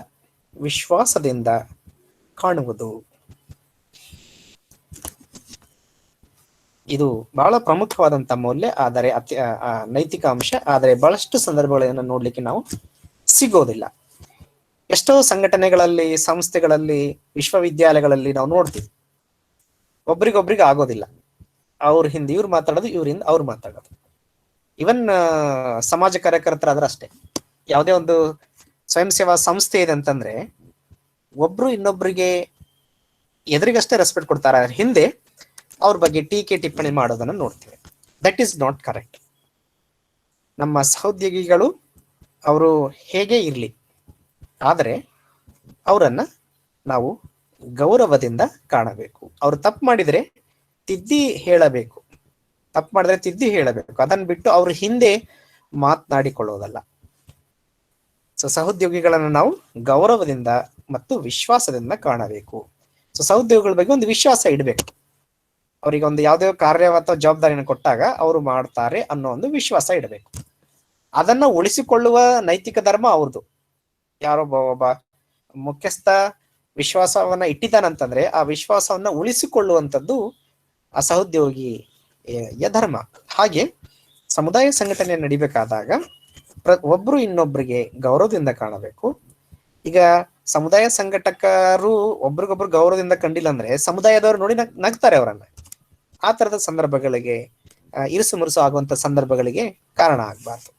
ವಿಶ್ವಾಸದಿಂದ ಕಾಣುವುದು ಇದು ಬಹಳ ಪ್ರಮುಖವಾದಂತ ಮೌಲ್ಯ, ಆದರೆ ನೈತಿಕ ಅಂಶ. ಆದರೆ ಬಹಳಷ್ಟು ಸಂದರ್ಭಗಳನ್ನು ನೋಡ್ಲಿಕ್ಕೆ ನಾವು ಸಿಗೋದಿಲ್ಲ. ಎಷ್ಟೋ ಸಂಘಟನೆಗಳಲ್ಲಿ, ಸಂಸ್ಥೆಗಳಲ್ಲಿ, ವಿಶ್ವವಿದ್ಯಾಲಯಗಳಲ್ಲಿ ನಾವು ನೋಡ್ತೀವಿ ಒಬ್ರಿಗೊಬ್ರಿಗೆ ಆಗೋದಿಲ್ಲ. ಅವ್ರ ಹಿಂದೆ ಇವ್ರು ಮಾತಾಡೋದು, ಇವ್ರಿಂದ ಅವ್ರು ಮಾತಾಡೋದು. ಇವನ್ ಸಮಾಜ ಕಾರ್ಯಕರ್ತರಾದ್ರೆ ಅಷ್ಟೇ. ಯಾವುದೇ ಒಂದು ಸ್ವಯಂ ಸೇವಾ ಸಂಸ್ಥೆ ಇದೆ ಅಂತಂದ್ರೆ ಒಬ್ರು ಇನ್ನೊಬ್ರಿಗೆ ಎದುರಿಗಷ್ಟೇ ರೆಸ್ಪೆಕ್ಟ್ ಕೊಡ್ತಾರೆ, ಹಿಂದೆ ಅವ್ರ ಬಗ್ಗೆ ಟೀಕೆ ಟಿಪ್ಪಣಿ ಮಾಡೋದನ್ನ ನೋಡ್ತೀವಿ. That is not correct. ನಮ್ಮ ಸಹೋದ್ಯೋಗಿಗಳು ಅವರು ಹೇಗೆ ಇರಲಿ, ಆದರೆ ಅವರನ್ನ ನಾವು ಗೌರವದಿಂದ ಕಾಣಬೇಕು. ಅವರು ತಪ್ಪು ಮಾಡಿದ್ರೆ ತಿದ್ದಿ ಹೇಳಬೇಕು, ಅದನ್ನ ಬಿಟ್ಟು ಅವ್ರ ಹಿಂದೆ ಮಾತನಾಡಿಕೊಳ್ಳೋದಲ್ಲ. ಸೊ ಸಹೋದ್ಯೋಗಿಗಳನ್ನು ನಾವು ಗೌರವದಿಂದ ಮತ್ತು ವಿಶ್ವಾಸದಿಂದ ಕಾಣಬೇಕು. ಸೊ ಸಹೋದ್ಯೋಗಿಗಳ ಬಗ್ಗೆ ಒಂದು ವಿಶ್ವಾಸ ಇಡಬೇಕು. ಅವರಿಗೆ ಒಂದು ಯಾವುದೇ ಕಾರ್ಯ ಅಥವಾ ಜವಾಬ್ದಾರಿಯನ್ನು ಕೊಟ್ಟಾಗ ಅವರು ಮಾಡ್ತಾರೆ ಅನ್ನೋ ಒಂದು ವಿಶ್ವಾಸ ಇಡಬೇಕು. ಅದನ್ನ ಉಳಿಸಿಕೊಳ್ಳುವ ನೈತಿಕ ಧರ್ಮ ಅವ್ರದ್ದು. ಒಬ್ಬ ಮುಖ್ಯಸ್ಥ ವಿಶ್ವಾಸವನ್ನ ಇಟ್ಟಿದ್ದಾನಂತಂದ್ರೆ ಆ ವಿಶ್ವಾಸವನ್ನ ಉಳಿಸಿಕೊಳ್ಳುವಂಥದ್ದು ಆ ಸಹೋದ್ಯೋಗಿಯ ಧರ್ಮ. ಹಾಗೆ ಸಮುದಾಯ ಸಂಘಟನೆ ನಡಿಬೇಕಾದಾಗ ಒಬ್ರು ಇನ್ನೊಬ್ರಿಗೆ ಗೌರವದಿಂದ ಕಾಣಬೇಕು. ಈಗ ಸಮುದಾಯ ಸಂಘಟಕರು ಒಬ್ರಿಗೊಬ್ರು ಗೌರವದಿಂದ ಕಂಡಿಲ್ಲ ಅಂದ್ರೆ ಸಮುದಾಯದವರು ನೋಡಿ ನಗ್ತಾರೆ ಅವರನ್ನ. ಆ ತರದ ಸಂದರ್ಭಗಳಿಗೆ, ಇರುಸು ಮುರುಸು ಆಗುವಂತ ಸಂದರ್ಭಗಳಿಗೆ ಕಾರಣ ಆಗ್ಬಾರ್ದು.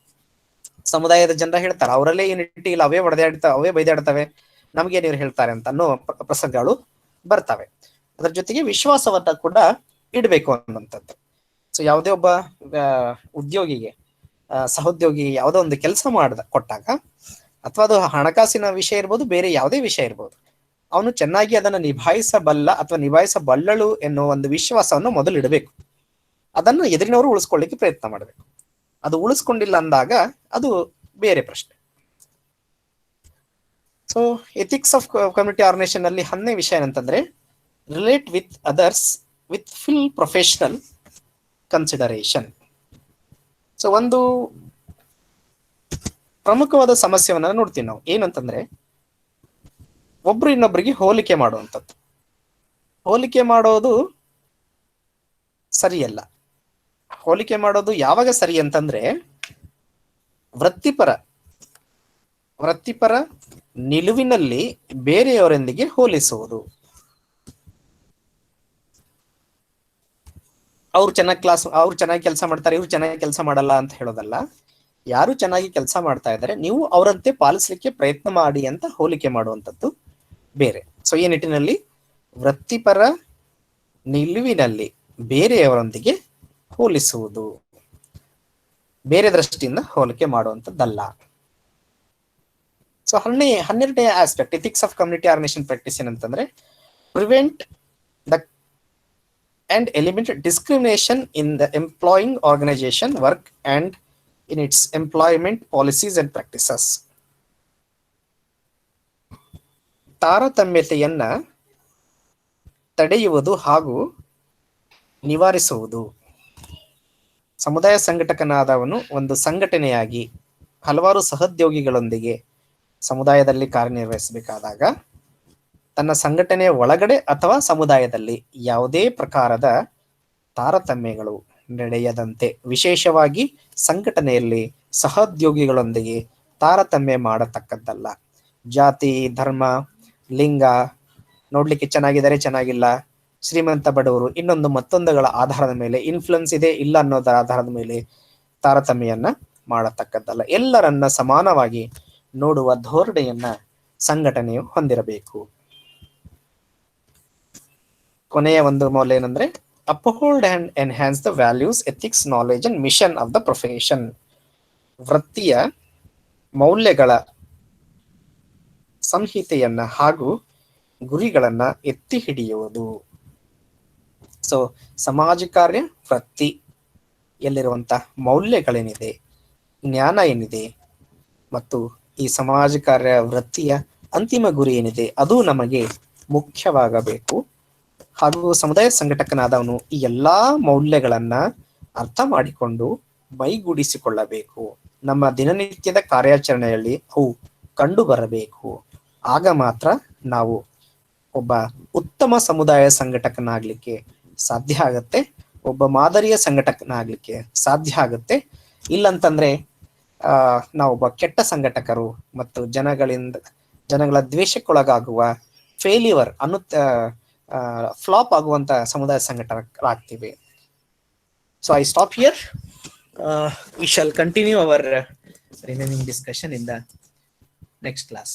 ಸಮುದಾಯದ ಜನರ ಹೇಳ್ತಾರೆ ಅವರಲ್ಲೇ ಯೂನಿಟಿ ಇಲ್ಲ, ಅವೇ ಬೈದಾಡ್ತವೆ, ನಮ್ಗೆ ನೀರು ಹೇಳ್ತಾರೆ ಅಂತ ಅನ್ನೋ ಪ್ರಸಂಗಗಳು ಬರ್ತವೆ. ಅದರ ಜೊತೆಗೆ ವಿಶ್ವಾಸವನ್ನ ಕೂಡ ಇಡಬೇಕು ಅನ್ನುವಂಥದ್ದು. ಸೊ ಯಾವುದೇ ಒಬ್ಬ ಉದ್ಯೋಗಿಗೆ, ಸಹೋದ್ಯೋಗಿ ಯಾವುದೋ ಒಂದು ಕೆಲಸ ಕೊಟ್ಟಾಗ, ಅಥವಾ ಅದು ಹಣಕಾಸಿನ ವಿಷಯ ಇರ್ಬೋದು, ಬೇರೆ ಯಾವುದೇ ವಿಷಯ ಇರ್ಬೋದು, ಅವನು ಚೆನ್ನಾಗಿ ಅದನ್ನು ನಿಭಾಯಿಸಬಲ್ಲ ಅಥವಾ ನಿಭಾಯಿಸಬಲ್ಲಳು ಎನ್ನುವ ಒಂದು ವಿಶ್ವಾಸವನ್ನು ಮೊದಲು ಇಡಬೇಕು. ಅದನ್ನು ಎದುರಿನವರು ಉಳಿಸ್ಕೊಳ್ಳಿಕ್ಕೆ ಪ್ರಯತ್ನ ಮಾಡಬೇಕು. ಅದು ಉಳಿಸ್ಕೊಂಡಿಲ್ಲ ಅಂದಾಗ ಅದು ಬೇರೆ ಪ್ರಶ್ನೆ. So ethics of community organisation ಅಲ್ಲಿ 10ನೇ ವಿಷಯ ಏನಂತಂದ್ರೆ relate with others with full professional consideration. So ಒಂದು ಪ್ರಮುಖವಾದ ಸಮಸ್ಯೆಯನ್ನ ನೋಡ್ತೀವಿ ನಾವು. ಏನಂತಂದ್ರೆ ಒಬ್ರು ಇನ್ನೊಬ್ಬರಿಗೆ ಹೋಲಿಕೆ ಮಾಡುವಂಥದ್ದು. ಹೋಲಿಕೆ ಮಾಡೋದು ಸರಿಯಲ್ಲ. ಹೋಲಿಕೆ ಮಾಡೋದು ಯಾವಾಗ ಸರಿ ಅಂತಂದ್ರೆ ವೃತ್ತಿಪರ ನಿಲುವಿನಲ್ಲಿ ಬೇರೆಯವರೊಂದಿಗೆ ಹೋಲಿಸುವುದು. ಅವ್ರು ಚೆನ್ನಾಗಿ ಕೆಲಸ ಮಾಡ್ತಾರೆ, ಇವ್ರು ಚೆನ್ನಾಗಿ ಕೆಲಸ ಮಾಡಲ್ಲ ಅಂತ ಹೇಳೋದಲ್ಲ. ಯಾರು ಚೆನ್ನಾಗಿ ಕೆಲಸ ಮಾಡ್ತಾ ಇದ್ದಾರೆ, ನೀವು ಅವರಂತೆ ಪಾಲಿಸಲಿಕ್ಕೆ ಪ್ರಯತ್ನ ಮಾಡಿ ಅಂತ ಹೋಲಿಕೆ ಮಾಡುವಂಥದ್ದು ಬೇರೆ. ಸೊ ಈ ನಿಟ್ಟಿನಲ್ಲಿ ವೃತ್ತಿಪರ ನಿಲುವಿನಲ್ಲಿ ಬೇರೆಯವರೊಂದಿಗೆ ಹೋಲಿಸುವುದು, ಬೇರೆ ದೃಷ್ಟಿಯಿಂದ ಹೋಲಿಕೆ ಮಾಡುವಂಥದ್ದಲ್ಲ. ಸೊ 12ನೇ aspect ethics of community organisation practice ಏನಂತಂದ್ರೆ prevent the and eliminate discrimination in the employing organisation work and in its employment policies and practices. ತಾರತಮ್ಯತೆಯನ್ನ ತಡೆಯುವುದು ಹಾಗೂ ನಿವಾರಿಸುವುದು. ಸಮುದಾಯ ಸಂಘಟಕನಾದವನು ಒಂದು ಸಂಘಟನೆಯಾಗಿ ಹಲವಾರು ಸಹೋದ್ಯೋಗಿಗಳೊಂದಿಗೆ ಸಮುದಾಯದಲ್ಲಿ ಕಾರ್ಯನಿರ್ವಹಿಸಬೇಕಾದಾಗ ತನ್ನ ಸಂಘಟನೆಯ ಒಳಗಡೆ ಅಥವಾ ಸಮುದಾಯದಲ್ಲಿ ಯಾವುದೇ ಪ್ರಕಾರದ ತಾರತಮ್ಯಗಳು ನಡೆಯದಂತೆ, ವಿಶೇಷವಾಗಿ ಸಂಘಟನೆಯಲ್ಲಿ ಸಹೋದ್ಯೋಗಿಗಳೊಂದಿಗೆ ತಾರತಮ್ಯ ಮಾಡತಕ್ಕದ್ದಲ್ಲ. ಜಾತಿ, ಧರ್ಮ, ಲಿಂಗ, ನೋಡ್ಲಿಕ್ಕೆ ಚೆನ್ನಾಗಿದ್ದಾರೆ ಚೆನ್ನಾಗಿಲ್ಲ, ಶ್ರೀಮಂತ ಬಡವರು, ಮತ್ತೊಂದುಗಳ ಆಧಾರದ ಮೇಲೆ, ಇನ್ಫ್ಲುಯೆನ್ಸ್ ಇದೆ ಇಲ್ಲ ಅನ್ನೋದರ ಆಧಾರದ ಮೇಲೆ ತಾರತಮ್ಯವನ್ನ ಮಾಡತಕ್ಕದ್ದಲ್ಲ. ಎಲ್ಲರನ್ನ ಸಮಾನವಾಗಿ ನೋಡುವ ಧೋರಣೆಯನ್ನ ಸಂಘಟನೆಯು ಹೊಂದಿರಬೇಕು. ಕೊನೆಯ ಒಂದು ಮೌಲ್ಯ ಏನಂದ್ರೆ uphold and enhance the values, ethics, knowledge and mission of the profession. ವೃತ್ತಿಯ ಮೌಲ್ಯಗಳ ಸಂಹಿತೆಯನ್ನ ಹಾಗೂ ಗುರಿಗಳನ್ನ ಎತ್ತಿ ಹಿಡಿಯುವುದು. ಸೊ ಸಮಾಜ ಕಾರ್ಯ ವೃತ್ತಿಯಲ್ಲಿರುವಂತಹ ಮೌಲ್ಯಗಳೇನಿದೆ, ಜ್ಞಾನ ಏನಿದೆ ಮತ್ತು ಈ ಸಮಾಜ ಕಾರ್ಯ ವೃತ್ತಿಯ ಅಂತಿಮ ಗುರಿ ಏನಿದೆ ಅದು ನಮಗೆ ಮುಖ್ಯವಾಗಬೇಕು. ಹಾಗೂ ಸಮುದಾಯ ಸಂಘಟಕನಾದವನು ಈ ಎಲ್ಲಾ ಮೌಲ್ಯಗಳನ್ನ ಅರ್ಥ ಮಾಡಿಕೊಂಡು ಮೈಗೂಡಿಸಿಕೊಳ್ಳಬೇಕು. ನಮ್ಮ ದಿನನಿತ್ಯದ ಕಾರ್ಯಾಚರಣೆಯಲ್ಲಿ ಅವು ಕಂಡು ಬರಬೇಕು. ಆಗ ಮಾತ್ರ ನಾವು ಒಬ್ಬ ಉತ್ತಮ ಸಮುದಾಯ ಸಂಘಟಕನಾಗ್ಲಿಕ್ಕೆ ಸಾಧ್ಯ ಆಗತ್ತೆ, ಒಬ್ಬ ಮಾದರಿಯ ಸಂಘಟಕನಾಗ್ಲಿಕ್ಕೆ ಸಾಧ್ಯ ಆಗತ್ತೆ. ಇಲ್ಲಂತಂದ್ರೆ ನಾವೊಬ್ಬ ಕೆಟ್ಟ ಸಂಘಟಕರು ಮತ್ತು ಜನಗಳ ದ್ವೇಷಕ್ಕೊಳಗಾಗುವ ಫೇಲ್ಯೂರ್ ಫ್ಲಾಪ್ ಆಗುವಂತ ಸಮುದಾಯ ಸಂಘಟಕರಾಗ್ತೀವಿ. So I stop here. We shall continue our remaining discussion in the next class.